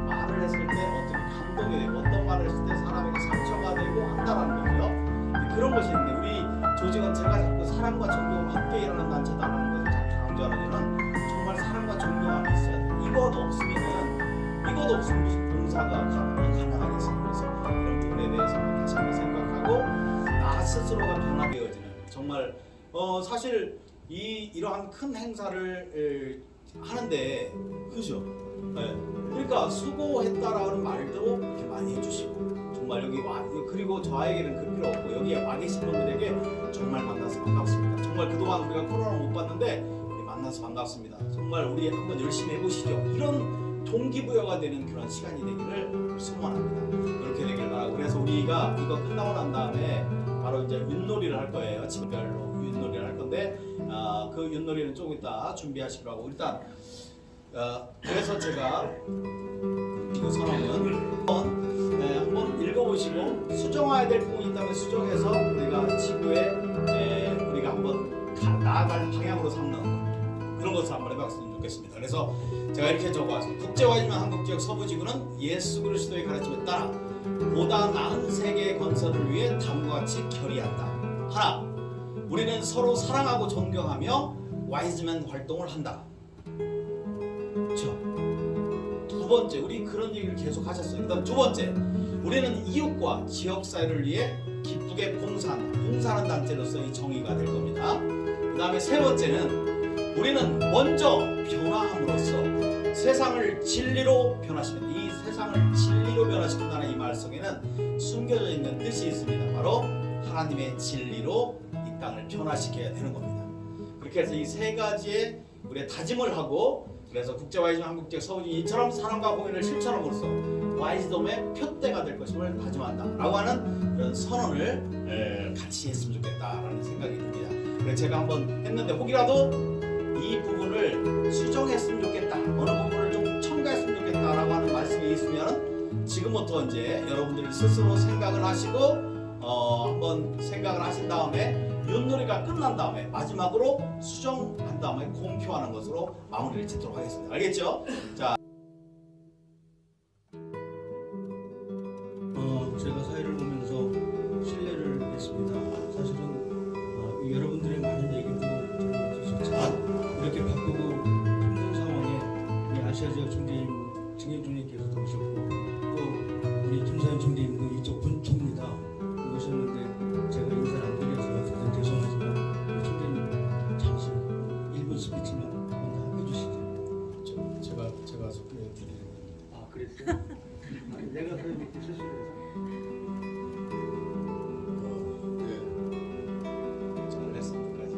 말을 했을 때 어떻게 감동이 되고 어떤 말을 했을 때 사람에게 상처가 되고 한다라는 거죠. 그런 것이 있는데 우리 조직은 제가 자꾸 사랑과 존경으로 함께 일하는 단체다라는 것을 자꾸 강조하는 이유는 정말 사랑과 존경함이 있어야 돼요. 이것 없으면 무슨 봉사가 가능하겠어요. 그래서 이런 부분에 대해서 다시 한번 생각하고 나 스스로가 변화되어지는 정말 사실 이러한 큰 행사를 하는데 그죠? 네. 그러니까 수고했다라는 말도 이렇게 많이 해주시고 정말 여기 와 그리고 저에게는 그 필요 없고 여기에 와 계신 분들에게 정말 만나서 반갑습니다. 정말 그동안 우리가 코로나 못 봤는데 우리 만나서 반갑습니다. 정말 우리 한번 열심히 해보시죠. 이런 동기부여가 되는 그런 시간이 되기를 소원합니다. 그렇게 되길 바라고 그래서 우리가 이거 끝나고 난 다음에 바로 이제 윷놀이를 할 거예요. 집별로 윷놀이를 할 건데 그 윷놀이는 조금 이따 준비하시기로 하고 일단 그래서 제가 그 선언은 한번 읽어보시고 수정해야 될 부분이 있다면 수정해서 우리가 지구에 우리가 한번 나아갈 방향으로 삼는 그런 것을 한번 해봤으면 좋겠습니다. 그래서 제가 이렇게 적어왔습니다. 국제와이즈만 한국지역 서부지구는 예수 그리스도의 가르침에 따라 보다 나은 세계의 건설을 위해 다음과 같이 결의한다. 하나, 우리는 서로 사랑하고 존경하며 와이즈맨 활동을 한다. 그렇죠? 두 번째, 우리 그런 얘기를 계속 하셨어요. 그다음 두 번째, 우리는 이웃과 지역 사회를 위해 기쁘게 봉사한다. 봉사하는 단체로서 이 정의가 될 겁니다. 그 다음에 세 번째는 우리는 먼저 변화함으로써 세상을 진리로 변화시킨다. 이 세상을 진리로 변화시킨다는 이 말 속에는 숨겨져 있는 뜻이 있습니다. 바로 하나님의 진리로 이 땅을 변화시켜야 되는 겁니다. 그렇게 해서 이 세 가지의 우리의 다짐을 하고 그래서 국제와이즈돔 한국지역 서부지구 이처럼 사랑과 공의를 실천함으로써 와이즈돔의 표대가 될 것임을 다짐한다 라고 하는 그런 선언을 같이 했으면 좋겠다라는 생각이 듭니다. 그래서 제가 한번 했는데 혹이라도 이 부분을 수정했으면 좋겠다 어느 부분을 좀 첨가했으면 좋겠다라고 하는 말씀이 있으면 지금부터 이제 여러분들이 스스로 생각을 하시고 한번 생각을 하신 다음에 윷놀이가 끝난 다음에 마지막으로 수정한 다음에 공표하는 것으로 마무리를 짓도록 하겠습니다. 알겠죠? 자, 제가 사회를 보면서 신뢰를 했습니다. 사실은 여러분들의 많은 얘기도 들어서 참 이렇게 바쁘고 힘든 상황에 우리 아시아 지역 총재님 진경총님께서도 오셨고 또 우리 김사현 총재님도 이쪽 분초입니다. 오셨는데 제가 인사를 안 드려서 대단 죄송하지만 우리 총재님 잠시 1분 스피치만 한번 해주시죠. 제가 소개해드리는 아 그랬어요? 아니, 내가 그 밑에 실수를 해서. 잘했습니다까지.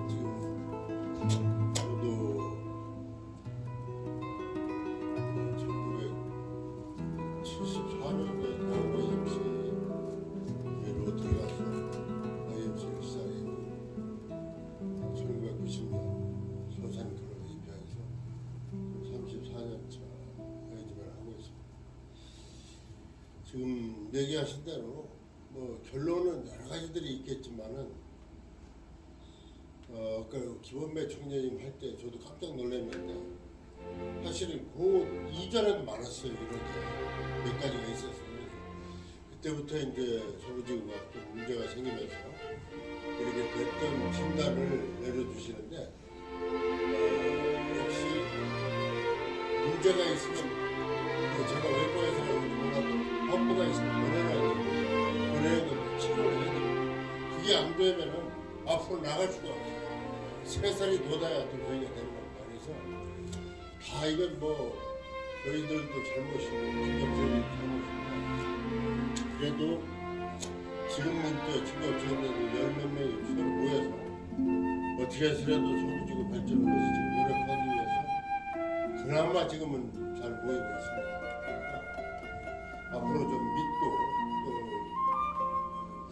지금 저도 1974년에 IMC로 들어가서 IMC를 시작했고 1990년 소산교를 입회해서 34년차 회집을 하고 있습니다. 지금 얘기하신 대로 뭐 결론은 여러 가지들이 있겠지만은 그 김원배 총재님 할 때 저도 깜짝 놀랐는데 사실은 그 이전에도 많았어요. 이런 게몇 가지가 있었어요. 그때부터 이제 소부지구가 좀 문제가 생기면서 이렇게 됐던 진단을 내려주시는데 역시 문제가 있으면 제가 외과에서 몰라도 법부가 있으면 보내야 되고 치료를 해야 되고 그게 안 되면은 앞으로 나갈 수가 없어요. 3살이 돋아야 또 저희가 되는 겁니다. 그래서 다 이건 뭐 저희들도 잘못이고 중견생도 잘못이고 그래도 지금은 또 중견생들도 10몇 명이 서로 모여서 어떻게 해서라도 소부지구 발전을 위해서 지금 노력하기 위해서 그나마 지금은 잘 모이고 있습니다. 그러니까 앞으로 좀 믿고 또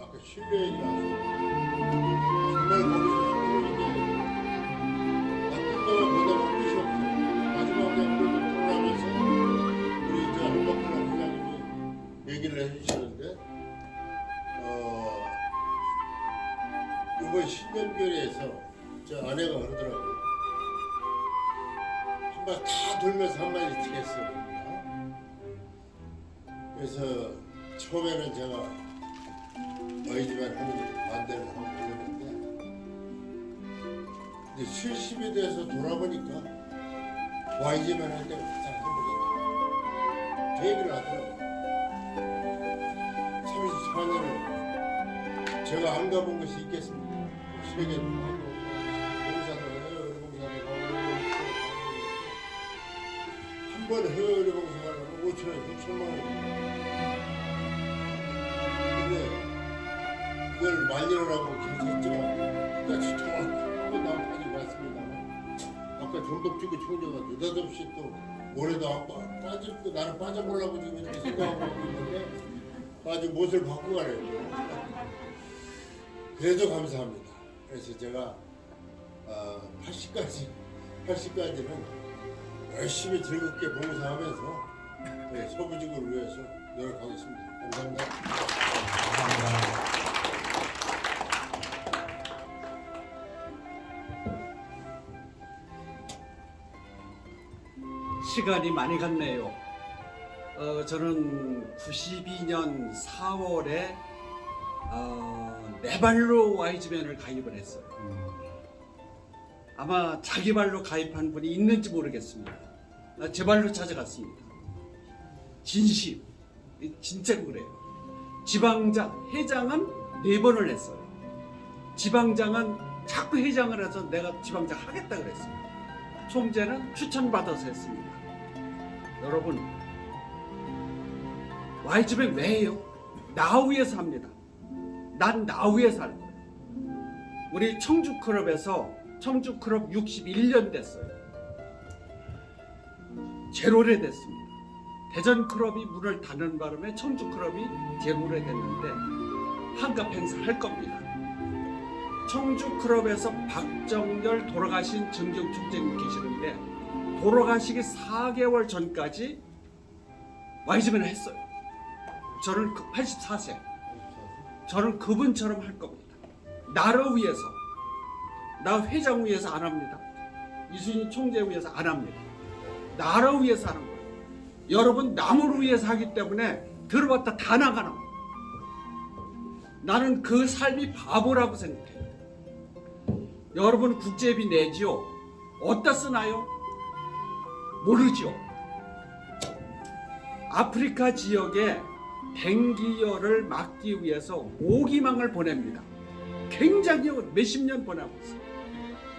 아까 신뢰 얘기나서 정말 거기서 소부지구인데 어떤 거보다 볼 것이 없어요. 마지막에 그래도 돌아가면서 우리 이제 한박근혜 회장님이 얘기를 해주시는데 이번 신년교회에서 제 아내가 그러더라고요. 한 번 다 돌면서 한마디씩 했어요. 그래서 처음에는 제가 너희들만 하는 게 반대를 하고 그랬는데 이제 70이 돼서 돌아보니까 YG만 할 때가 가장 행복했다. 그 얘기를 하더라고요. 34년을 제가 안 가본 것이 있겠습니까? 세계도 하고 봉사도 해요. 봉사도 하고 한 번 해외 봉사를 하면 5천원, 6천만 원. 근데 그걸 말리를 하고 계속 했지만 끝까지 정확하고 나온 가지고 왔습니다만 아까 전복주구 총재가 느닷없이 또 올해도 빠질 나는 빠져보려고 지금 이렇게 생각하고 있는데 아주 못을 바꾸고 가네요. 그래도 감사합니다. 그래서 제가 80까지는 열심히 즐겁게 봉사하면서 소부지구를 위해서 노력하겠습니다. 감사합니다. 시간이 많이 갔네요. 저는 92년 4월에 내 발로 YG맨을 가입을 했어요. 아마 자기 발로 가입한 분이 있는지 모르겠습니다. 제 발로 찾아갔습니다. 진심, 진짜 그래요. 지방장, 회장은 4번을 했어요. 지방장은 자꾸 회장을 해서 내가 지방장 하겠다 그랬어요. 총재는 추천받아서 했습니다. 여러분, YG맨 왜 해요? 나 위해서 합니다. 난 나 위해서 할 거예요. 우리 청주클럽에서 청주클럽 61년 됐어요. 제로래 됐습니다. 대전클럽이 문을 닫는 바람에 청주클럽이 제로래 됐는데 한갑 행사 할 겁니다. 청주클럽에서 박정열 돌아가신 정경 총재님 계시는데 돌아가시기 4개월 전까지 YG맨을 했어요. 저는 84세. 저는 그분처럼 할 겁니다. 나를 위해서. 나 회장 위해서 안 합니다. 이순신 총재 위해서 안 합니다. 나를 위해서 하는 거예요. 여러분 남을 위해서 하기 때문에 들어봤다 다 나가는 거예요. 나는 그 삶이 바보라고 생각해요. 여러분 국제비 내지요? 어디다 쓰나요? 모르죠. 아프리카 지역에 댕기열을 막기 위해서 모기망을 보냅니다. 굉장히 몇십 년 보내고 있어요.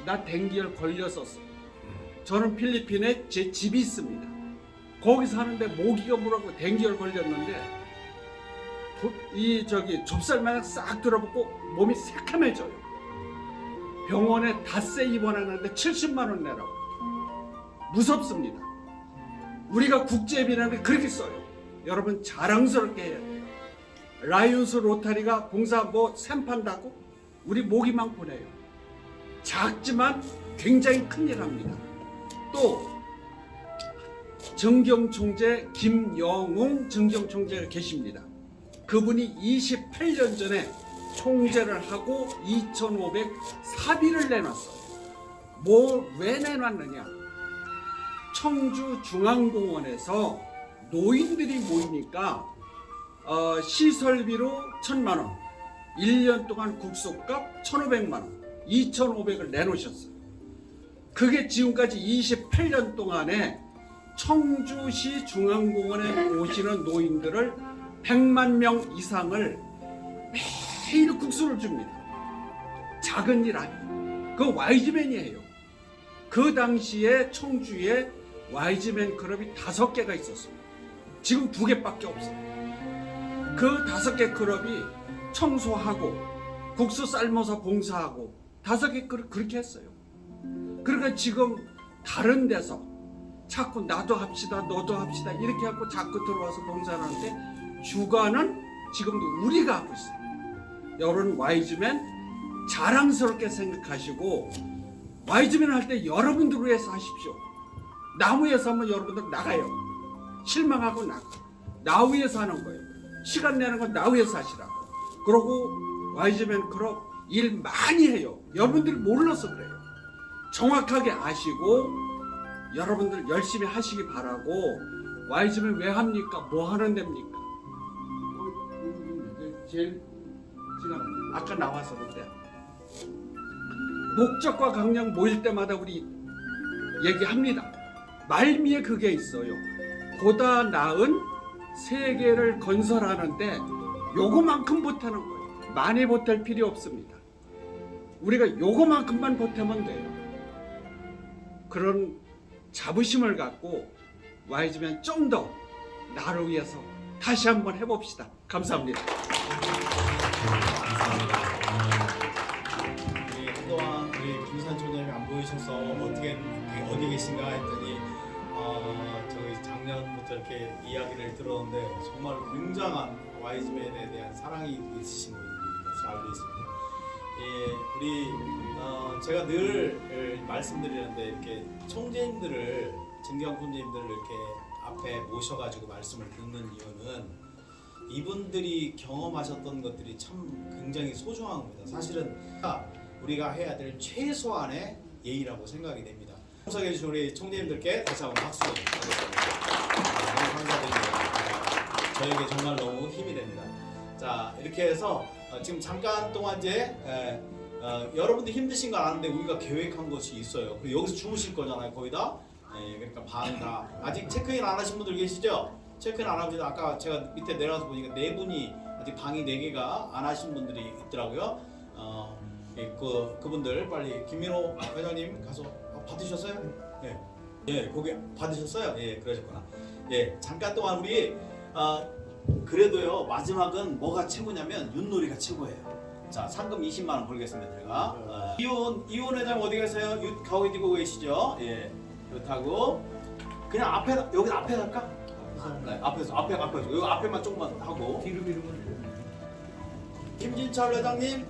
나 댕기열 걸렸었어. 저는 필리핀에 제 집이 있습니다. 거기 사는데 모기가 물어고 댕기열 걸렸는데 좁쌀 마냥 싹 들어붙고 몸이 새카매져요. 병원에 닷새 입원하는데 70만 원 내라고. 무섭습니다. 우리가 국제비라는 게 그렇게 써요. 여러분 자랑스럽게 해야 돼요. 라이온스 로타리가 봉사 샘판다고 우리 모기망 보내요. 작지만 굉장히 큰일 합니다. 또 정경총재 김영웅 정경총재가 계십니다. 그분이 28년 전에 총재를 하고 2,500 사비를 내놨어요. 왜 내놨느냐? 청주중앙공원에서 노인들이 모이니까 시설비로 1,000만 원, 1년 동안 국수값 1,500만 원, 2,500을 내놓으셨어요. 그게 지금까지 28년 동안에 청주시 중앙공원에 오시는 노인들을 100만 명 이상을 매일 국수를 줍니다. 작은 일 아니에요. 그 YG맨이에요. 그 당시에 청주에 YG맨 클럽이 5개가 있었습니다. 지금 2개밖에 없어요. 그 5개 클럽이 청소하고 국수 삶아서 봉사하고 5개 클럽 그렇게 했어요. 그러니까 지금 다른 데서 자꾸 나도 합시다 너도 합시다 이렇게 하고 자꾸 들어와서 봉사를 하는데 주관은 지금도 우리가 하고 있어요. 여러분 YG맨 자랑스럽게 생각하시고 YG맨 할 때 여러분들 위해서 하십시오. 나 위해서 하면 여러분들 나가요. 실망하고 나가. 나 위해서 하는 거예요. 시간 내는 건 나 위해서 하시라고. 그러고 YG맨 클럽 일 많이 해요. 여러분들이 몰라서 그래요. 정확하게 아시고 여러분들 열심히 하시기 바라고. YG맨 왜 합니까? 뭐 하는 데입니까? 제일 지금 아까 나와서 그때 목적과 강령 모일 때마다 우리 얘기합니다. 말미에 그게 있어요. 보다 나은 세계를 건설하는데 요거만큼 보태는 거예요. 많이 보탤 필요 없습니다. 우리가 요거만큼만 보태면 돼요. 그런 자부심을 갖고 YG맨 좀 더 나를 위해서 다시 한번 해봅시다. 감사합니다. 그동안 우리 김산 총장님이 안 보이셔서 어떻게 어디 계신가 했더니 저희 작년부터 이렇게 이야기를 들었는데 정말 굉장한 YG맨에 대한 사랑이 있으신 분인 것을 알고 있습니다. 예, 우리 제가 늘 말씀드리는데 이렇게 총재님들을 진경 총재님들을 이렇게 앞에 모셔가지고 말씀을 듣는 이유는 이분들이 경험하셨던 것들이 참 굉장히 소중한 겁니다. 사실은 우리가 해야 될 최소한의 예의라고 생각이 됩니다. 참석해 주신 우리 총재님들께 다시 한번 박수 드리겠습니다. 너무 감사드립니다. 저에게 정말 너무 힘이 됩니다. 자, 이렇게 해서 지금 잠깐 동안 이제 여러분들 힘드신 걸 아는데 우리가 계획한 것이 있어요. 그리고 여기서 주무실 거잖아요, 거의 다. 그러니까 반 다 아직 체크인 안 하신 분들 계시죠? 체크인 안 하신 분들 아까 제가 밑에 내려가서 보니까 4분이 아직 방이 4개가 안 하신 분들이 있더라고요. 그분들 빨리 김민호 회장님 가서 받으셨어요? 네. 예, 거기 받으셨어요? 예, 그러셨구나. 예, 잠깐 동안 우리 그래도요 마지막은 뭐가 최고냐면 윷놀이가 최고예요. 자, 상금 20만 원 걸겠습니다. 제가 이혼 회장 어디 계세요? 윷 가고 뛰고 계시죠? 예, 윷하고 그냥 앞에 여기 앞에 할까? 네, 앞에서 여기 앞에만 조금만 하고 뒤로 김진철 회장님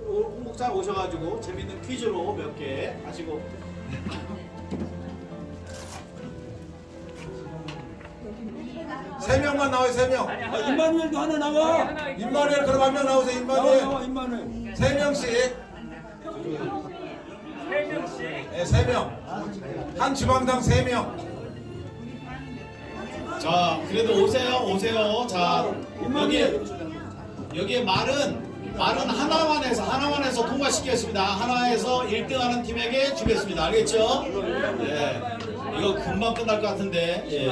홍목장 오셔가지고 재밌는 퀴즈로 몇 개 하시고 세 명만 나와요. 3명. 임마누엘도 하나 나와. 임마누엘 그럼 한 명 나오세요. 임마누엘. 3명씩. 3명씩. 네, 3명. 한 주방당 3명. 자, 그래도 오세요. 자, 여기에 말은 하나만에서 통과시키겠습니다. 하나에서 1등하는 팀에게 주겠습니다. 알겠죠? 예. 이거 금방 끝날 것 같은데. 예.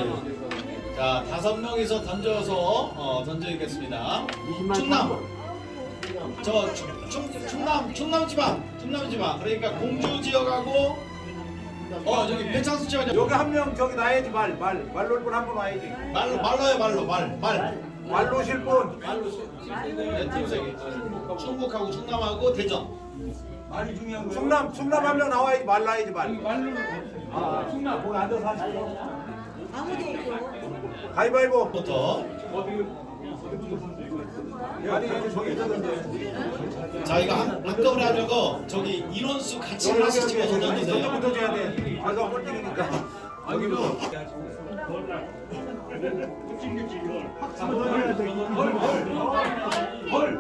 자, 5명이서 던져서 던져야겠습니다. 충남 지방. 그러니까 공주 지역하고 저기 배창수 지역. 여기 한 명 저기 나야지 말 놀 분 한 분 와야지. 말 노실 분. 네, 팀색이 충북하고 충남하고 대전. 말이 중요한 거예요. 충남 한 명 나와야지 말 나야지 말. 충남 거기 앉아서 하시고. 가위바위보부터. 아니 저기 있었는데. 자, 이거 한꺼번에 하려고 저기 인원수 같이 하나씩 찍어서 던지세요. 저쪽부터 줘야 돼. 가서 홀딩이니까. 여기부터. 헐.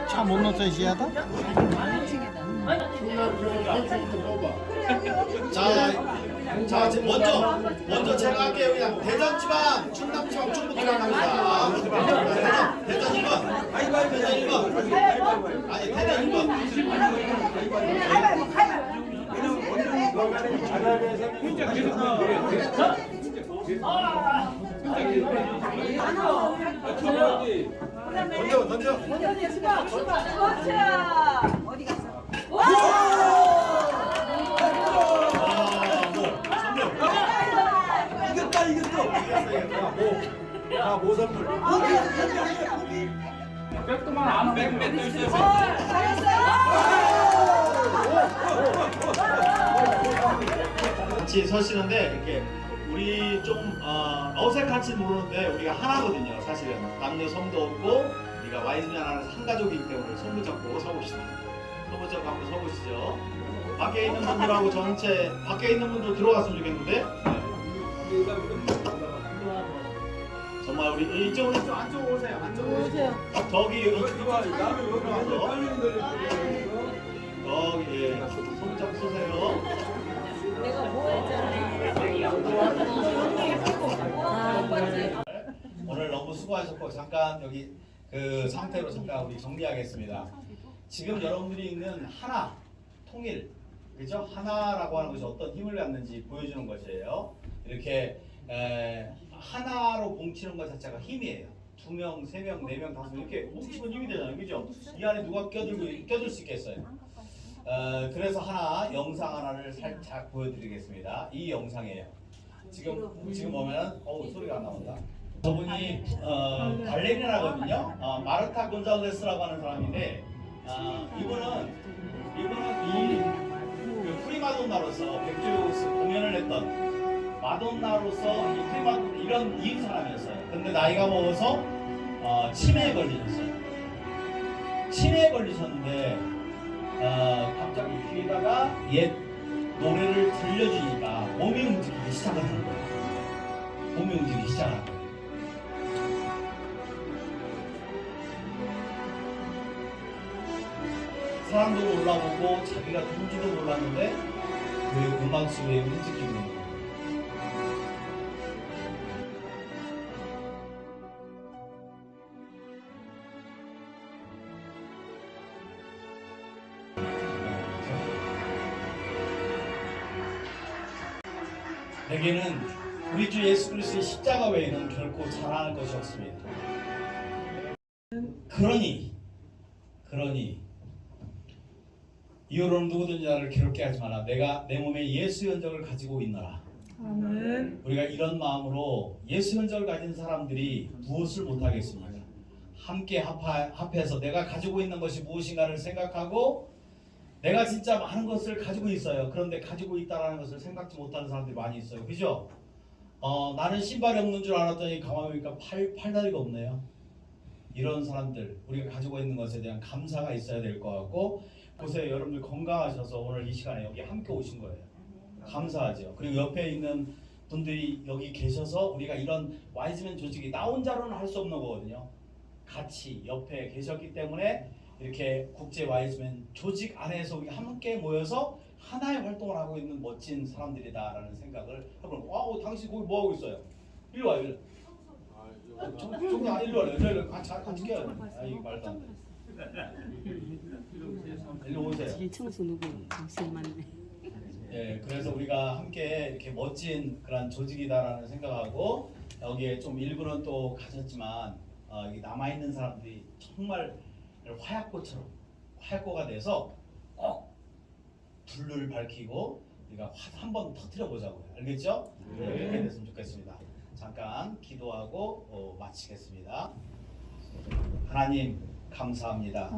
차못 넣었어 지하다? 자, 먼저 제가 할게요. 그냥 대전지방, 충남지방, 충북지방 갑니다. 대전 1번. 대전 1번. 아니, 대전 1번. 던져. 어디 갔어? 뭐 선물? 같이 서시는데 이렇게 우리 좀 어색할지 모르는데 우리가 하나거든요. 사실은 남녀 성도 없고 우리가 와이즈맨 하나는 한 가족이기 때문에 손 붙잡고 서봅시다. 손 붙잡고 한번 서보시죠. 밖에 있는 분들하고 전체 밖에 있는 분들 들어왔으면 좋겠는데. 정말 우리 이쪽으로 좀 안쪽으로 오세요. 안쪽으로 오세요. 저기 여기 손 잡고 서세요. 내가 뭐 했잖아. 오늘 너무 수고하셨고 잠깐 여기 그 상태로 잠깐 우리 정리하겠습니다. 지금 여러분들이 있는 하나, 통일, 그죠? 하나라고 하는 것이 어떤 힘을 갖는지 보여주는 것이에요. 이렇게 하나로 뭉치는 것 자체가 힘이에요. 2명, 3명, 4명, 5명 이렇게 뭉치면 힘이 되잖아요, 그죠? 이 안에 누가 껴들 수 있겠어요? 그래서 하나 영상 하나를 살짝 보여드리겠습니다. 이 영상이에요. 지금 보면은 소리가 안 나온다. 저분이 발레리나거든요. 마르타 곤잘레스라고 하는 사람인데 이분은 그 프리마돈나로서 백주스 공연을 했던 마돈나로서 이 프리마돈 이런 이은 사람이었어요. 근데 나이가 먹어서 치매에 걸리셨어요. 치매에 걸리셨는데 갑자기 귀에다가 옛 노래를 들려주니까 몸이 움직이기 시작을 하는 거예요. 몸이 움직이기 시작하는 거예요. 사람도 올라오고 자기가 누군지도 몰랐는데 그 음악 속에 움직이고 있는 거예요. 내게는 우리 주 예수 그리스도의 십자가 외에는 결코 자랑할 것이 없습니다. 그러니 이후로는 누구든지 나를 괴롭게 하지 마라. 내가 내 몸에 예수 현적을 가지고 있노라. 아멘. 우리가 이런 마음으로 예수 현적을 가진 사람들이 무엇을 못하겠습니까? 함께 합해서 내가 가지고 있는 것이 무엇인가를 생각하고 내가 진짜 많은 것을 가지고 있어요. 그런데 가지고 있다는 것을 생각지 못하는 사람들이 많이 있어요. 그죠? 나는 신발이 없는 줄 알았더니 가만히 보니까 팔다리가 없네요. 이런 사람들, 우리가 가지고 있는 것에 대한 감사가 있어야 될 것 같고, 보세요. 여러분들 건강하셔서 오늘 이 시간에 여기 함께 오신 거예요. 감사하죠. 그리고 옆에 있는 분들이 여기 계셔서 우리가 이런 와이즈맨 조직이 나 혼자로는 할 수 없는 거거든요. 같이 옆에 계셨기 때문에 이렇게 국제 와이즈맨 조직 안에서 우리 함께 모여서 하나의 활동을 하고 있는 멋진 사람들이다라는 생각을 해보는 거예요. 당신 거기 뭐 하고 있어요? 일로 와요. 일로 와요. 같이 껴야 돼. 이게 말도 안 돼. 일로 오세요. 청소 누구? 당신만네. 예, 그래서 우리가 함께 이렇게 멋진 그런 조직이다라는 생각하고 여기에 좀 일부는 또 가셨지만 여기 남아 있는 사람들이 정말 화약고가 돼서 꼭 불을 밝히고 우리가 한번 터뜨려 보자고요. 알겠죠? 이렇게 됐으면 좋겠습니다. 잠깐 기도하고 마치겠습니다. 하나님 감사합니다.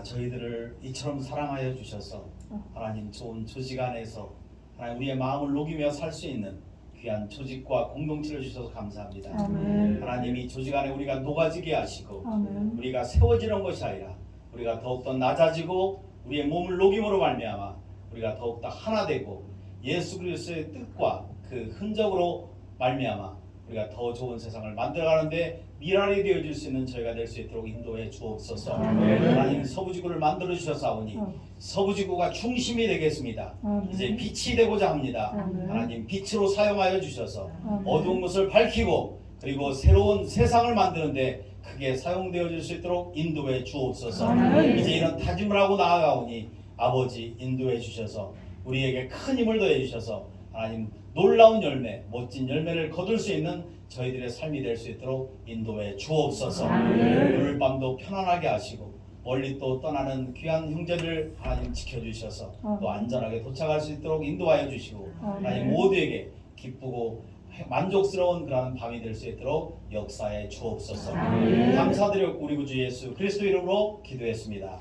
저희들을 이처럼 사랑하여 주셔서 하나님 좋은 조직 안에서 하나님 우리의 마음을 녹이며 살 수 있는 귀한 조직과 공동체를 주셔서 감사합니다. 아멘. 하나님 이 조직 안에 우리가 녹아지게 하시고 아멘. 우리가 세워지는 것이 아니라 우리가 더욱더 낮아지고 우리의 몸을 녹임으로 말미암아 우리가 더욱더 하나 되고 예수 그리스도의 뜻과 그 흔적으로 말미암아 우리가 더 좋은 세상을 만들어가는데 미랄이 되어줄 수 있는 저희가 될 수 있도록 인도해 주옵소서. 하나님 서부지구를 만들어 주셔서오니 서부지구가 중심이 되겠습니다. 이제 빛이 되고자 합니다. 하나님 빛으로 사용하여 주셔서 어두운 것을 밝히고 그리고 새로운 세상을 만드는데 크게 사용되어 줄 수 있도록 인도해 주옵소서. 이제 이런 다짐을 하고 나아가오니 아버지 인도해 주셔서 우리에게 큰 힘을 더해 주셔서 하나님 놀라운 열매, 멋진 열매를 거둘 수 있는 저희들의 삶이 될 수 있도록 인도해 주옵소서. 오늘 밤도 편안하게 하시고 멀리 또 떠나는 귀한 형제를 하나님 지켜주셔서 또 안전하게 도착할 수 있도록 인도하여 주시고 하나님 모두에게 기쁘고 만족스러운 그런 밤이 될 수 있도록 역사해 주옵소서. 감사드려 우리 구주 예수 그리스도 이름으로 기도했습니다.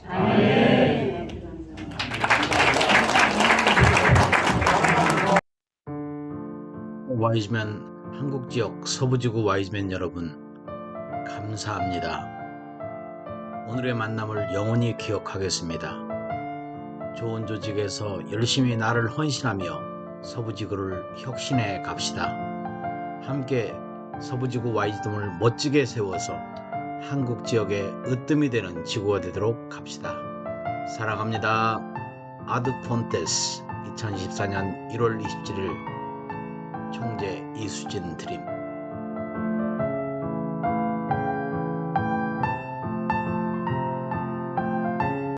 와이즈맨 한국지역 서부지구 와이즈맨 여러분 감사합니다. 오늘의 만남을 영원히 기억하겠습니다. 좋은 조직에서 열심히 나를 헌신하며 서부지구를 혁신해 갑시다. 함께 서부지구 와이즈돔을 멋지게 세워서 한국지역의 으뜸이 되는 지구가 되도록 합시다. 사랑합니다. 아드폰테스 2024년 1월 27일 총재 이수진 드림.